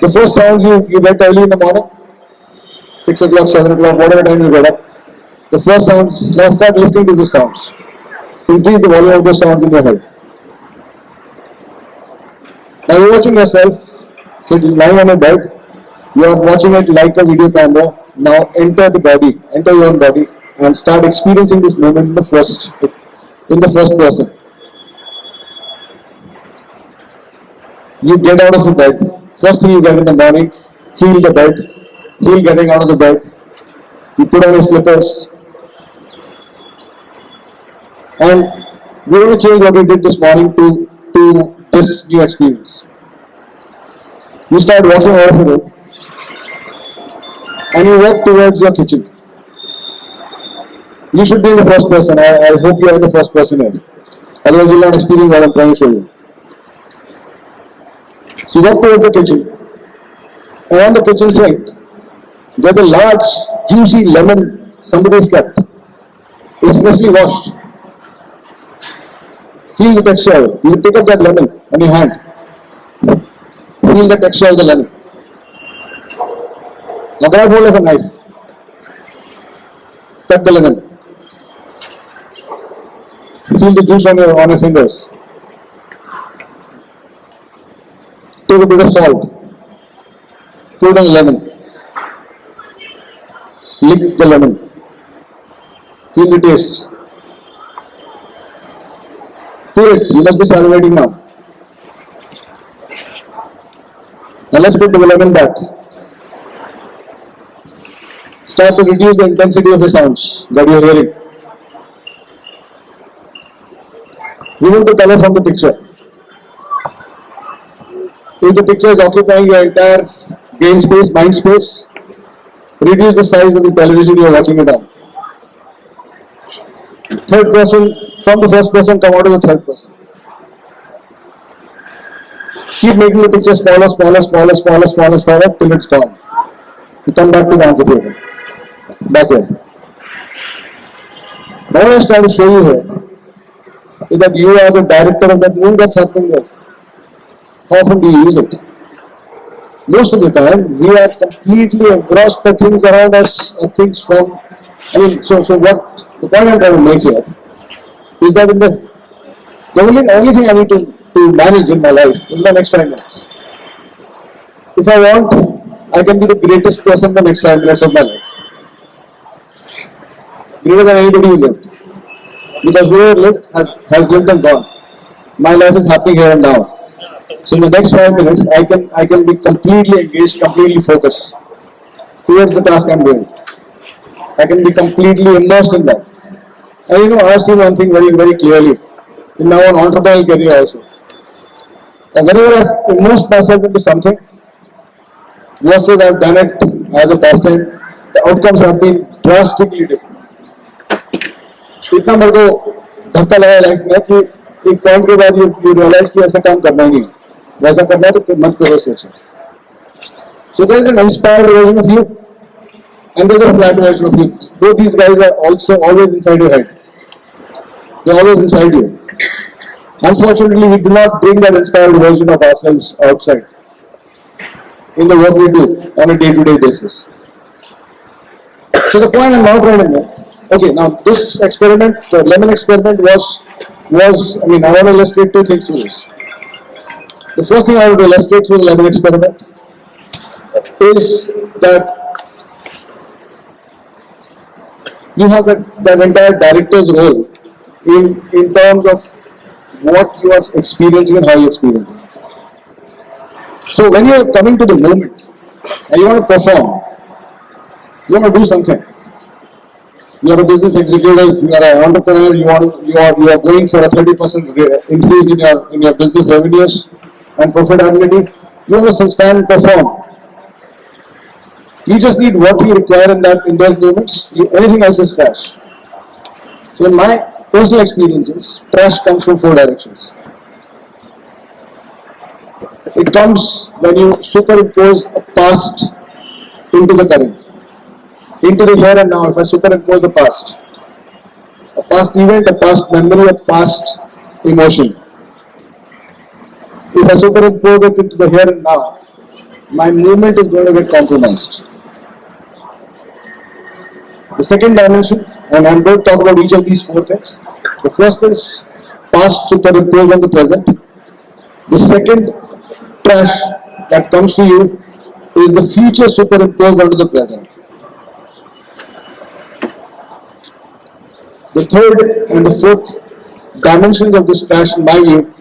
The first sound you get early in the morning, 6 o'clock, 7 o'clock, whatever time you get up, the first sounds, let's start listening to the sounds. Increase the volume of those sounds in your head. Now you're watching yourself, sitting, lying on a bed, you are watching it like a video camera. Now enter the body, enter your own body and start experiencing this moment in the first person. You get out of the bed, first thing you get in the morning, feel the bed, feel getting out of the bed, you put on your slippers, and we're going to change what we did this morning to this new experience. You start walking out of the room and you walk towards your kitchen. You should be in the first person. I hope you are in the first person here. Otherwise you will not experience what I'm trying to show you. So you walk towards the kitchen, and on the kitchen sink, there's a large, juicy lemon somebody has kept. It's freshly washed. Feel the texture. You pick up that lemon on your hand. Feel the texture of the lemon. Now grab hold of a knife. Cut the lemon. Feel the juice on your fingers. Take a bit of salt. Put on the lemon. Lick the lemon. Feel the taste. Feel it. You must be salivating now. Now let's put the lemon back. Start to reduce the intensity of the sounds that you are hearing. Remove the color from the picture. If the picture is occupying your entire brain space, mind space, reduce the size of the television you are watching it on. Third person, from the first person, come out of the third person. Keep making the picture smaller till it's gone. You come back to the amphitheater. Backward. Now what I was trying to show you here is that you are the director of that movie that's happening there. How often do you use it? Most of the time, we are completely engrossed by things around us, things from, so what the point I'm trying to make here is that the only thing I need to manage in my life is my next 5 minutes. If I want, I can be the greatest person in the next 5 minutes of my life. Greater than anybody who lived. Because whoever lived has lived and gone. My life is happening here and now. So in the next 5 minutes, I can be completely engaged, completely focused towards the task I'm doing. I can be completely immersed in that. And I've seen one thing very, very clearly in my own entrepreneurial career also. And whenever I've immersed myself into something, versus I've done it as a pastime, the outcomes have been drastically different. इतना मेरे को धक्का लगा life में कि एक point के बाद you realize कि ऐसा काम करना ही नहीं, वैसा करना है तो मत करो सोचो. So there is an inspired version of you and there is a flat version of you. Both these guys are also always inside your head. They are always inside you. Unfortunately, we do not bring that inspired version of ourselves outside in the work we do on a day-to-day basis. So the point I'm now trying to make, okay, now this experiment, the lemon experiment was I want to illustrate 2 things through this. The first thing I want to illustrate through the lemon experiment is that you have that entire director's role in terms of what you are experiencing and how you are experiencing it. So when you are coming to the moment and you want to perform, you want to do something. You are a business executive, you are an entrepreneur, you are going for a 30% increase in your business revenues and profitability. You want to stand and perform. You just need what you require in those moments. Anything else is trash. So in my personal experiences, trash comes from 4 directions. It comes when you superimpose a past into the current, into the here and now. If I superimpose the past, a past event, a past memory, a past emotion. If I superimpose it into the here and now, my movement is going to get compromised. The second dimension, and I'm going to talk about each of these four things. The first is past superimposed on the present. The second trash that comes to you is the future superimposed onto the present. The third and the fourth dimensions of this trash, in my view,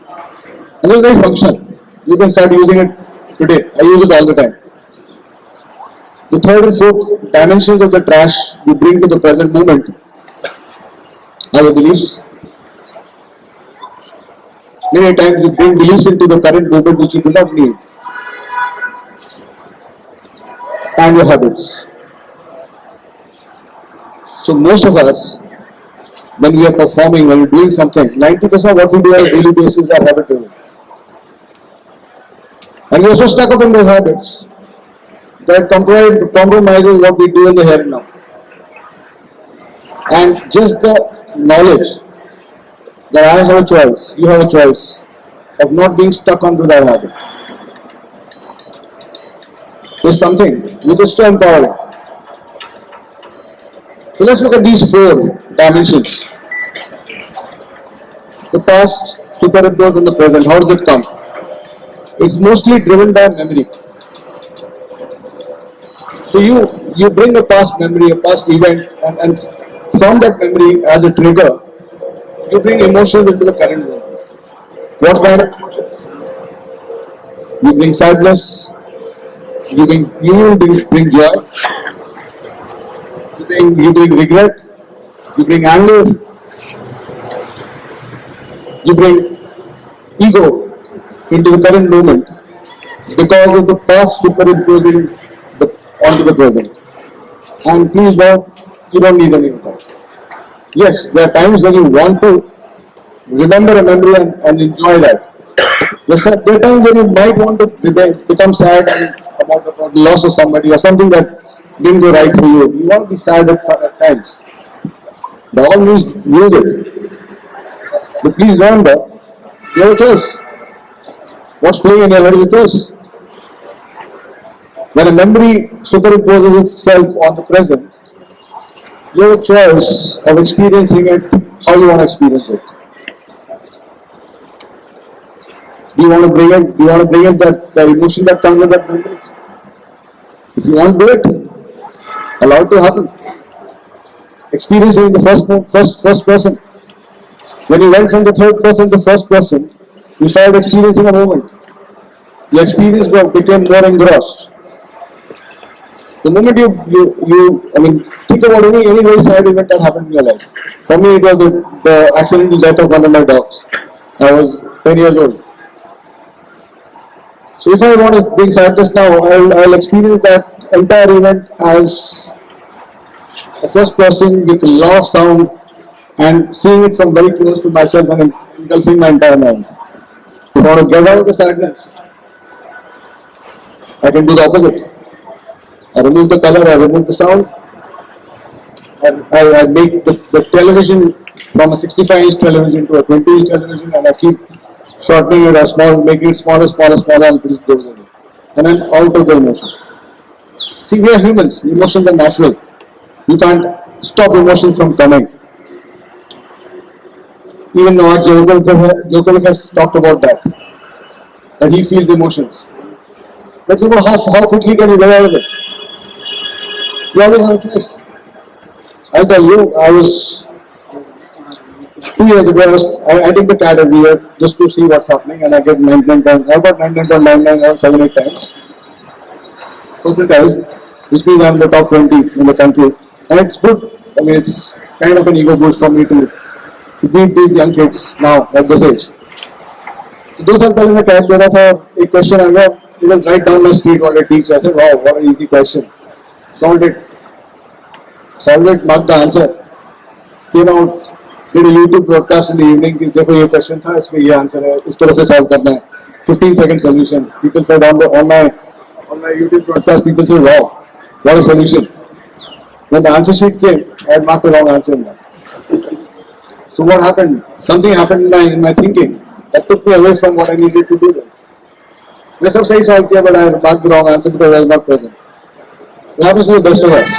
and this is very functional. You can start using it today. I use it all the time. The third and fourth dimensions of the trash you bring to the present moment are your beliefs. Many times you bring beliefs into the current moment which you do not need. And your habits. So most of us, when we are performing, when we're doing something, 90% of what we do on a daily basis are habit driven. And we are so stuck up in those habits that compromises what we do in the here and now. And just the knowledge that I have a choice, you have a choice of not being stuck onto that habit is something which is so empowering. So let's look at these four dimensions. The past superimposed on the present. How does it come? It's mostly driven by memory. So you bring a past memory, a past event, and from that memory as a trigger, you bring emotions into the current world. What kind of emotions? You bring sadness, you bring joy, you bring regret, you bring anger, you bring ego into the current moment because of the past superimposing onto the present. And please God, you don't need any of that. Yes, there are times when you want to remember a memory and enjoy that. There are times when you might want to become sad about the loss of somebody or something that didn't go right for you. You want to be sad at times. By all means, use it. But please remember, you have a choice. What's playing in your head is a choice. When a memory superimposes itself on the present, you have a choice of experiencing it how you want to experience it. Do you want to bring in that the emotion that comes with that memory? If you want to do it, allow it to happen. Experience it in the first person. When you went from the third person to the first person, you started experiencing a moment. Your experience became more engrossed. The moment think about any very sad event that happened in your life. For me, it was the accidental death of one of my dogs. I was 10 years old. So if I want to bring sadness now, I'll experience that entire event as a first person with a lot of sound and seeing it from very close to myself and engulfing my entire mind. If I want to get out of the sadness, I can do the opposite. I remove the color, I remove the sound, I make the television from a 65-inch television to a 20-inch television, and I keep shortening it as small, making it smaller, and this goes away. And I'm out of the emotion. See, we are humans, emotions are natural. You can't stop emotions from coming. Even Novak Djokovic has talked about that he feels emotions. Let's see how quickly can you get out of it. You always have a choice. I'll tell you, I was 2 years ago, I take the CAT every year just to see what's happening, and I get 99 times. I got 99.99 7, 8 times. Percentile, which means I'm the top 20 in the country. And it's good. I mean, it's kind of an ego boost for me to beat these young kids now at this age. Those are telling the CAT, there was a question I got. It was right down my street what I teach. I said, wow, what an easy question. Solved it, marked the answer. Came out, did a YouTube broadcast in the evening. देखो ये question था, इसमें ये answer है. इस तरह से solve करना है. 15-second solution. People said on my YouTube broadcast, people said, wow, what a solution. When the answer sheet came, I had marked the wrong answer in that. So what happened? Something happened in my thinking that took me away from what I needed to do. मैं सब सही solve किया, but I marked the wrong answer because I was not present. It happens to the best of us.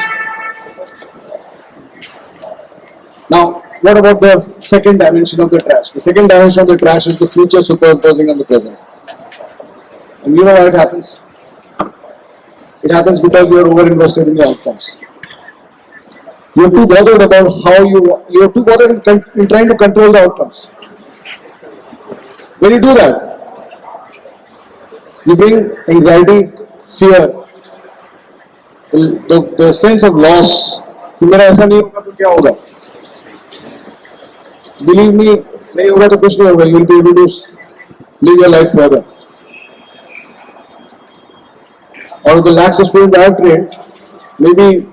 Now, what about the second dimension of the trash? The second dimension of the trash is the future superimposing on the present. And you know why it happens? It happens because you are over-invested in the outcomes. You're too bothered about you're too bothered in trying to control the outcomes. When you do that, you bring anxiety, fear, the sense of loss. कि मेरा ऐसा नहीं होगा तो क्या होगा? Believe me, नहीं होगा तो कुछ नहीं होगा. You will be able to live your life further. Out of the lakhs of students I have trained, maybe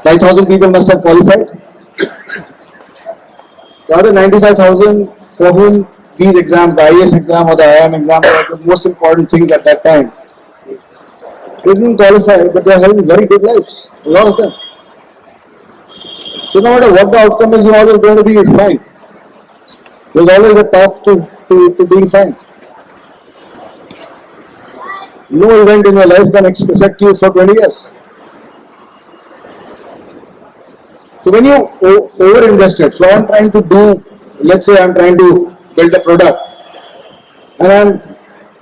5,000 people must have qualified. The other 95,000 for whom these exams, the IAS exam or the IIM exam were the most important things at that time, they didn't qualify, but they are having very good lives, a lot of them. So no matter what the outcome is, you're always going to be fine. There's always a path to being fine. No event in your life can affect you for 20 years. So when you over-invested, so I'm trying to do, let's say I'm trying to build a product, and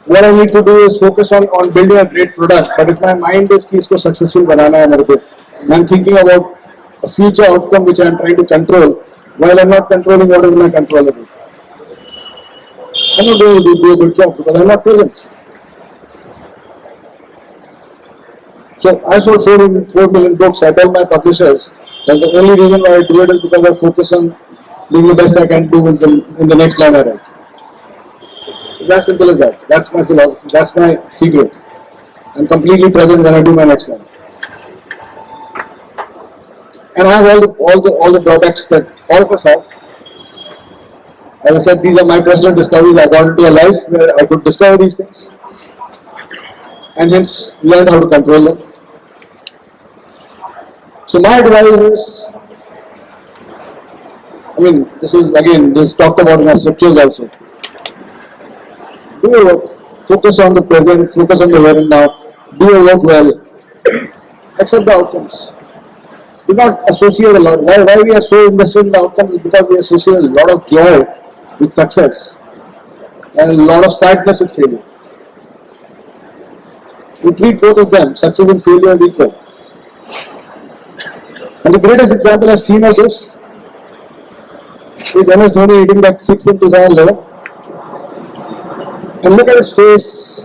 what I need to do is focus on building a great product, but if my mind is कि इसको successful बनाना है मेरे को, and I'm thinking about a future outcome which I'm trying to control, while I'm not controlling what is my controllable. I'm not going to do a good job because I'm not present. So I sold 4 million books. I told my publishers that the only reason why I do it is because I focus on doing the best I can do in the next line I write. It's as simple as that. That's my philosophy. That's my secret. I'm completely present when I do my next line. And I have all the drawbacks that all of us have. As I said, these are my personal discoveries. I got into a life where I could discover these things, and hence learned how to control them. So my advice is, this is talked about in our scriptures also. Do your work, focus on the present, focus on the here and now, do your work well, accept the outcomes. Do not associate a lot. Why we are so invested in the outcomes is because we associate a lot of joy with success and a lot of sadness with failure. We treat both of them, success and failure, as equal. And the greatest example I've seen of this is MS Dhoni hitting that 6 in 2011. And look at his face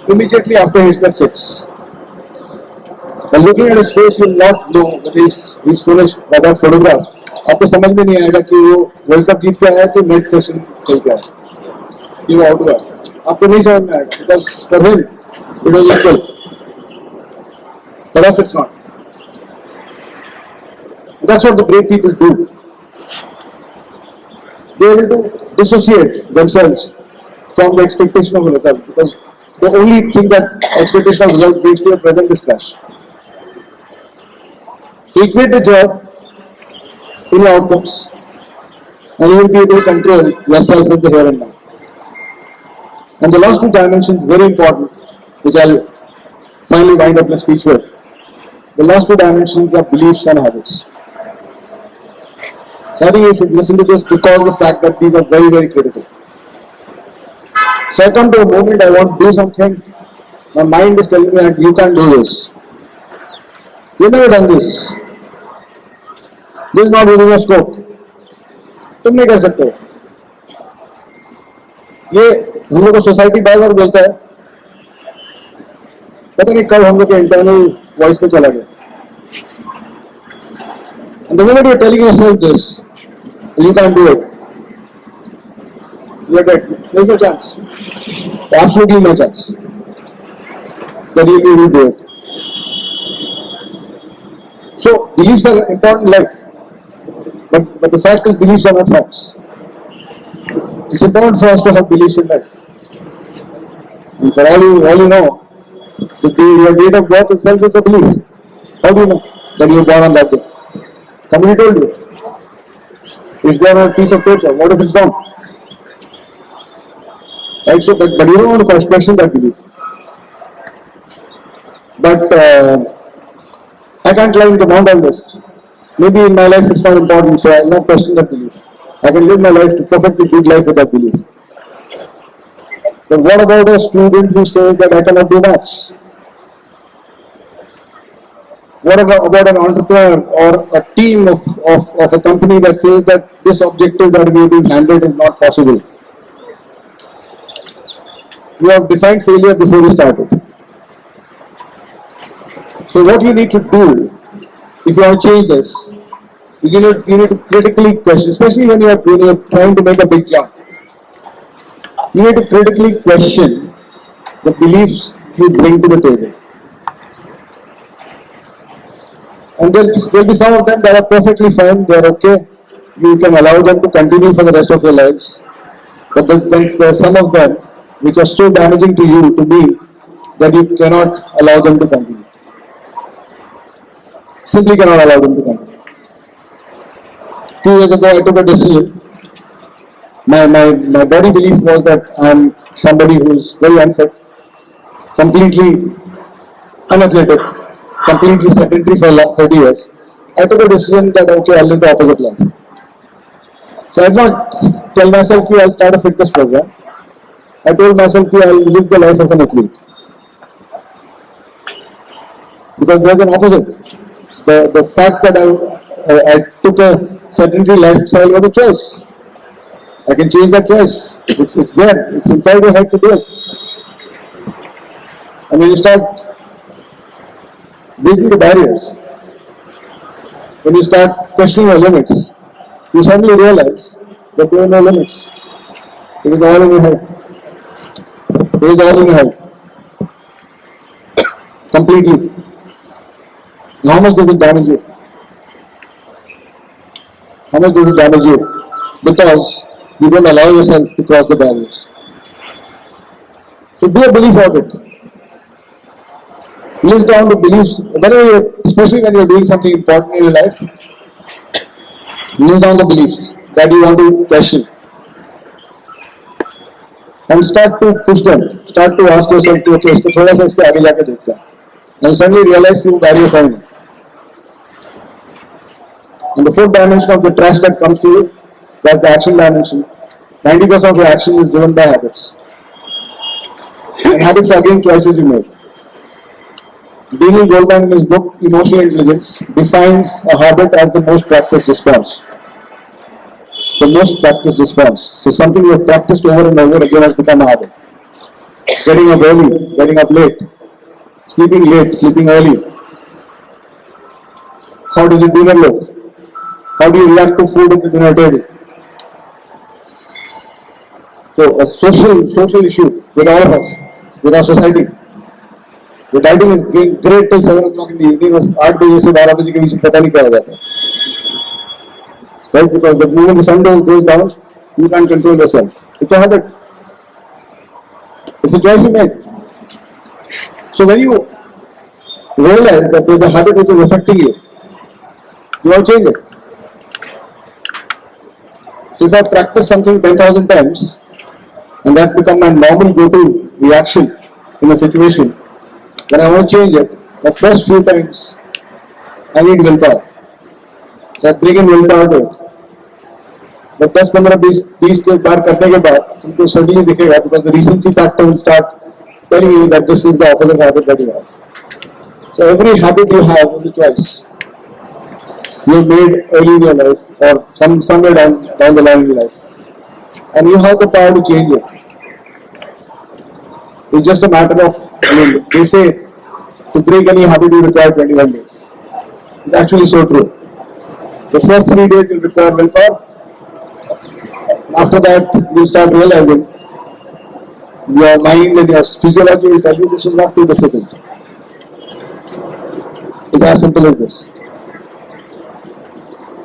immediately after he hits that 6. And looking at his face, you will not know that he's finished by that photograph. आपको समझ में नहीं आएगा कि वो world cup जीत के आया कि नेक्स्ट सेशन खेल के आया कि वो आउट हुआ. आपको नहीं समझ में आएगा because for him it was equal. For us it's not. That's what the great people do. They are able to dissociate themselves from the expectation of a result, because the only thing that expectation of result brings to your present is cash. So equate the job in your outcomes, and you will be able to control yourself with the here and now. And the last two dimensions, very important, which I'll finally wind up my speech with. The last two dimensions are beliefs and habits. So I think you should listen to this because of the fact that these are very, very critical. So I come to a moment I want to do something, my mind is telling me that you can't do this. You've never done this. This is not within your scope. तुम नहीं कर सकते. ये हम लोग को society बार बार बोलता है, पता नहीं कब हम लोग के इंटरनल वॉइस पे चला गया. And the moment you're telling yourself this, you can't do it. You're dead. There's no chance. Absolutely no chance that you will do it. So beliefs are important in life, but the fact is beliefs are not facts. It's important for us to have beliefs in life. And for all you know, your date of birth itself is a belief. How do you know that you were born on that day? Somebody told you. It's there on a piece of paper. What if it's wrong? Right? So, but you don't want to question that belief. But I can't climb the Mount Everest. Maybe in my life it's not important, so I will not question that belief. I can live my life to perfectly good life with that belief. But what about a student who says that I cannot do maths? What about an entrepreneur or a team of a company that says that this objective that we have been handed is not possible? You have defined failure before you started. So what you need to do, if you want to change this, you need to critically question, especially when you are trying to make a big jump. You need to critically question the beliefs you bring to the table. And there'll be some of them that are perfectly fine, they're okay. You can allow them to continue for the rest of your lives. But then there are some of them which are so damaging to you, to me, that you cannot allow them to continue. Simply cannot allow them to continue. 2 years ago, I took a decision. My body belief was that I'm somebody who's very unfit, completely unathletic, completely sedentary for the last 30 years. I took a decision that, okay, I'll live the opposite life. So I did not tell myself, I'll start a fitness program. I told myself, I'll live the life of an athlete. Because there's an opposite. The fact that I took a sedentary lifestyle was a choice. I can change that choice. It's there. It's inside your head to do it. And when you start breaking the barriers, when you start questioning your limits, you suddenly realize that there are no limits. It is all in your head. It is all in your head. Completely. And how much does it damage you? How much does it damage you? Because you don't allow yourself to cross the barriers. So do a belief audit. List down the beliefs, especially when you're doing something important in your life. List down the beliefs that you want to question. And start to push them. Start to ask yourself, okay, इसको थोड़ा सा इसके आगे जाके देखते हैं. And suddenly realize कि वो barrier है नहीं. And the fourth dimension of the trash that comes to you, that's the action dimension. 90% of your action is driven by habits. And habits are again choices you make. Daniel Goleman in his book Emotional Intelligence defines a habit as the most practiced response. The most practiced response. So something you have practiced over and over again has become a habit. Getting up early, getting up late, sleeping early. How does your dinner look? How do you react to food at the dinner table? So a social issue with all of us, with our society. The dieting is great till 7 o'clock in the evening और 8 बजे से 12 बजे के बीच में पता नहीं क्या हो जाता है. Right? Because the moment the sun goes down, you can't control yourself. It's a habit. It's a choice you make. So when you realize that there's a habit which is affecting you, you want to change it. So if I practice something 10,000 times, and that's become my normal go-to reaction in a situation, then I want to change it. The first few times, I need willpower. So I bring in willpower to it. But 10-15 के बार करने के बाद तुमको suddenly दिखेगा because the recency factor will start telling you that this is the opposite habit that you have. So every habit you have is a choice you made early in your life or somewhere down the line in your life, and you have the power to change it. It's just a matter of, they say to break any habit you require 21 days. It's actually so true. The first 3 days you require willpower. After that, you start realizing your mind and your physiology will tell you this is not too difficult. It's as simple as this.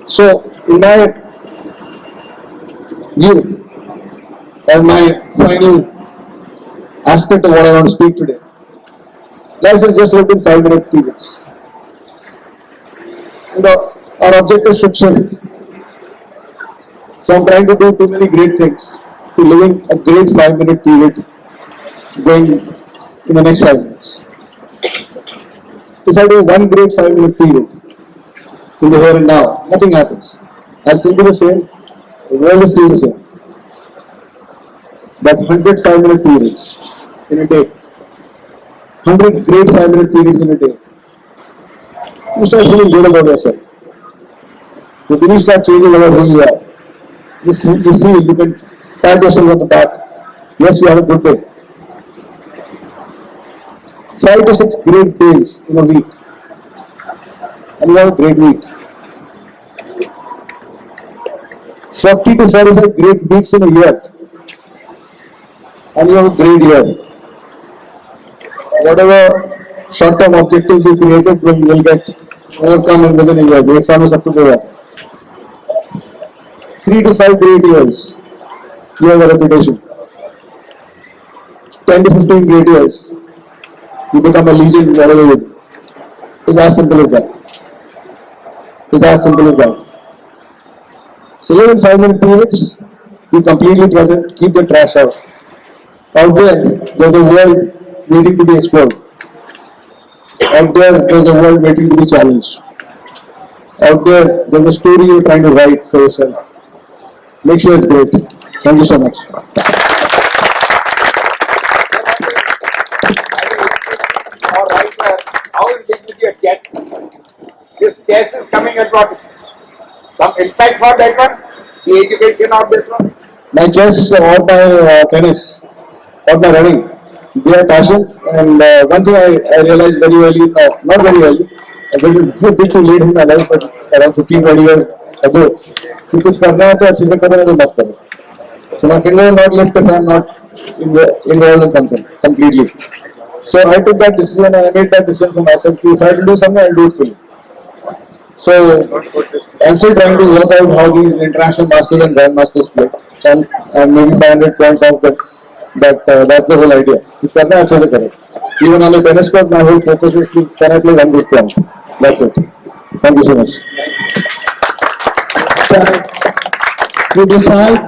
So, in my view, or my final aspect of what I want to speak today, life is just lived in 5-minute periods. And our objective should shift from trying to do too many great things to living a great 5-minute period going in the next 5 minutes. If I do one great 5-minute period, in the here and now, nothing happens. I'll still be the same, the world is still the same. But 100 5-minute periods in a day, 100 great 5-minute periods in a day, you start feeling good about yourself. You really start changing about who you are. You feel you can pat yourself on the back. Yes, you have a good day. 5 to 6 great days in a week, and you have a great week. 40 to 45 great weeks in a year, and you have a great year. Whatever short-term objectives you created will get overcome within a year. एक साल में सब कुछ होगा. 3 to 5 great years, you have a reputation. 10 to 15 great years, you become a legend wherever you do. It's as simple as that. It's as simple as that. So live in 5-minute periods, be completely present, keep the trash out. Out there, there's a world waiting to be explored. Out there, there's a world waiting to be challenged. Out there, there's a story you're trying to write for yourself. Make sure it's great. Thank you so much. All right, sir. How is it with your chest? This chest is coming at what? Some impact for that one? The education of this one? My chess or my tennis or my running, they are passions. And one thing I realized very early, not very early, a bit too late in my life, but around 15-20 years ago, कि कुछ करना है तो अच्छे से करो, नहीं तो मत करो. So my finger will not lift if I am not involved in something completely. So I took that decision and I made that decision for myself. If I will do something, I will do it fully. So I'm still trying to work out how these international masters and grandmasters play. So I'm maybe 500 points off that. But that's the whole idea. कुछ करना है अच्छे से करो. Even on the tennis court, my whole focus is to can I play one good point. That's it. Thank you so much. You decide,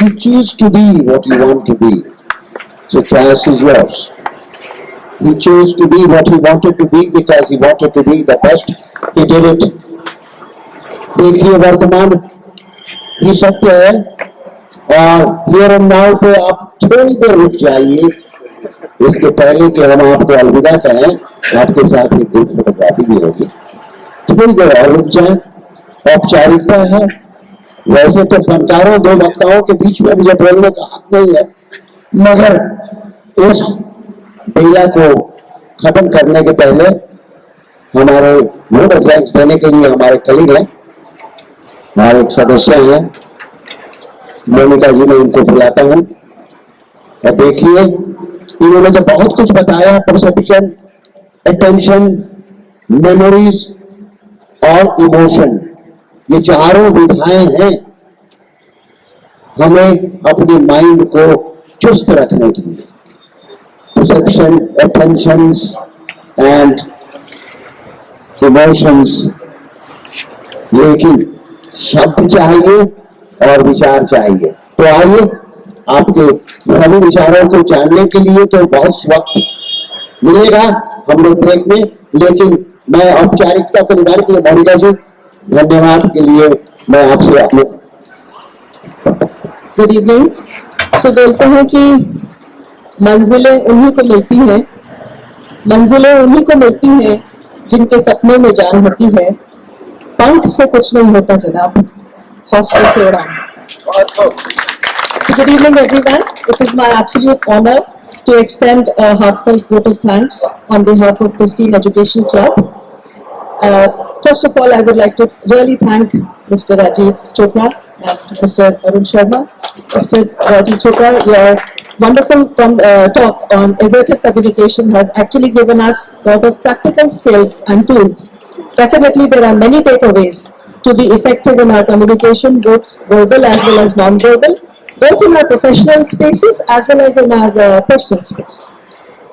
you choose to be what you want to be. So choice is yours. He chose to be what he wanted to be because he wanted to be the best. He did it. देखिए वर्तमान ही सत्य है और here and now पे आप थोड़ी देर रुक जाइए इसके पहले कि हम आपको अलविदा कहें. आपके साथ एक ग्रुप फोटोग्राफी भी होगी. थोड़ी देर और रुक जाए. औपचारिकता है. वैसे तो फनकारों दो वक्ताओं के बीच में मुझे बोलने का हक नहीं है, मगर इस बेला को खत्म करने के पहले हमारे मूड अध्यक्ष देने के लिए हमारे कलीग हैं, हमारे एक सदस्य हैं, मोनिका जी, मैं इनको बुलाता हूं. और देखिए इन्होंने जो बहुत कुछ बताया, परसेप्शन, अटेंशन, मेमोरीज और इमोशन, ये चारों विधाएं हैं हमें अपने माइंड को चुस्त रखने के लिए. Perception, attentions and emotions. लेकिन शब्द चाहिए और विचार चाहिए. तो आइए आपके सभी विचारों को जानने के लिए तो बहुत वक्त मिलेगा हम लोग ब्रेक में, लेकिन मैं औपचारिकता को निभाने के लिए मोनिका जी धन्यवाद के लिए मैं आपसे आप लोग. Good evening. सो बोलते हैं कि मंजिलें उन्हीं को मिलती हैं, मंजिलें उन्हीं को मिलती हैं जिनके सपनों में जान होती है. पंख से कुछ नहीं होता जनाब, हौसलों से उड़ान. So good evening everyone. It is my absolute honor to extend a heartfelt vote of thanks on behalf of Pristine Education Club. First of all, I would like to really thank Mr. Rajiv Chopra and Mr. Arun Sharma. Mr. Rajiv Chopra, your wonderful talk on assertive communication has actually given us a lot of practical skills and tools. Definitely there are many takeaways to be effective in our communication, both verbal as well as non-verbal, both in our professional spaces as well as in our personal space.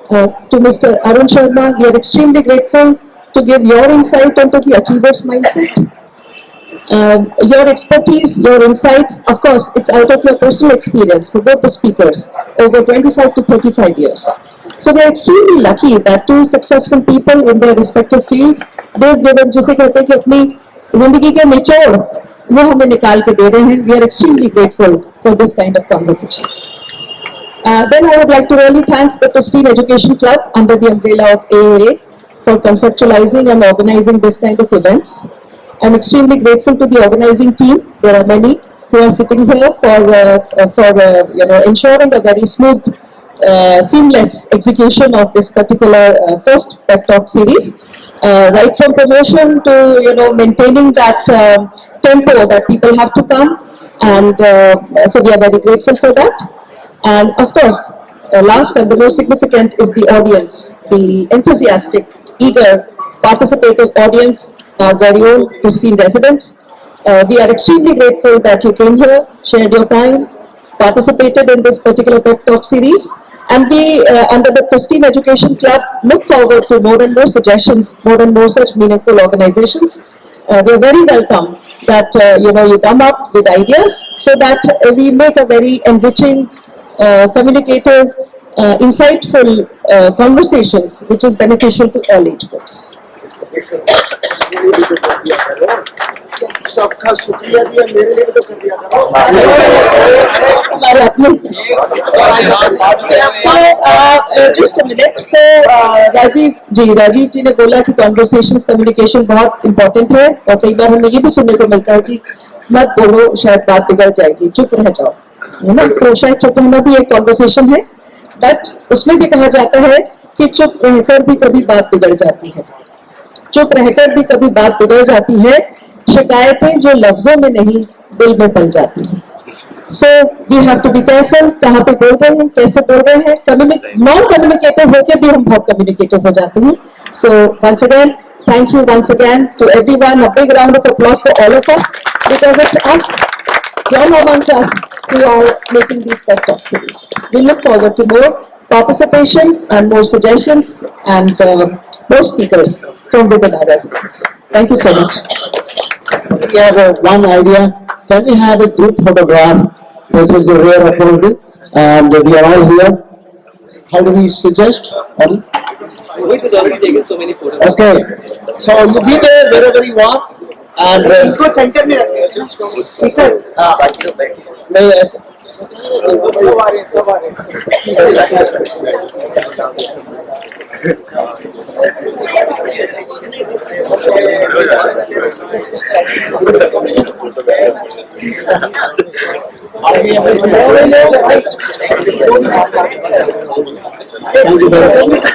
To Mr. Arun Sharma, we are extremely grateful to give your insight onto the achiever's mindset. Your expertise, your insights, of course, it's out of your personal experience for both the speakers over 25 to 35 years. So we are extremely lucky that two successful people in their respective fields, they've given, जिसे कहते हैं कि अपनी जिंदगी के निचोड़ वो हमें निकाल के दे रहे हैं. We are extremely grateful for this kind of conversations. Then I would like to really thank the Pristine Education Club under the umbrella of AOA for conceptualizing and organizing this kind of events. I'm extremely grateful to the organizing team. There are many who are sitting here for ensuring a very smooth, seamless execution of this particular first PEP Talk series. Right from promotion to maintaining that tempo that people have to come, and so we are very grateful for that. And of course, last and the most significant is the audience, the enthusiastic, eager, participative audience, our very own Pristine residents. We are extremely grateful that you came here, shared your time, participated in this particular PEP Talk series, and we, under the Pristine Education Club, look forward to more and more suggestions, more and more such meaningful organizations. We are very welcome that you come up with ideas so that we make a very enriching, communicative, insightful conversations which is beneficial to all age groups. सबका शुक्रिया दिया, मेरे लिए भी तो कर दिया करो। हमारे अपने just a minute. So Rajiv जी ने बोला कि conversations communication बहुत important है, और कई बार हमें ये भी सुनने को मिलता है कि मत बोलो शायद बात बिगड़ जाएगी, चुप रह जाओ, है ना. तो शायद चुप रहना भी एक conversation है, बट उसमें भी कहा जाता है कि चुप रहकर भी कभी बात बिगड़ जाती है, चुप रहकर भी कभी बात बिगड़ जाती है, शिकायतें जो लफ्जों में नहीं दिल में पल जाती हैं. So we have to be careful कहाँ पे बोल रहे हैं, कैसे बोल रहे हैं. नॉन कम्युनिकेटिव होके भी हम बहुत कम्युनिकेटिव हो जाते हैं. So once again, thank you once again to everyone. A big round of applause for all of us, because it's us, from amongst us, who are making these PEP Talk series. We look forward to more participation and more suggestions and more speakers from within our residents. Thank you so much. We have one idea. Can we have a group photograph? This is a rare opportunity, and we are all here. How do we suggest? Rohit has already taken so many photos. Okay, so you be there wherever you want, and इनको centre में रखिए, नहीं ऐसे सब आ रहे Thank you very much.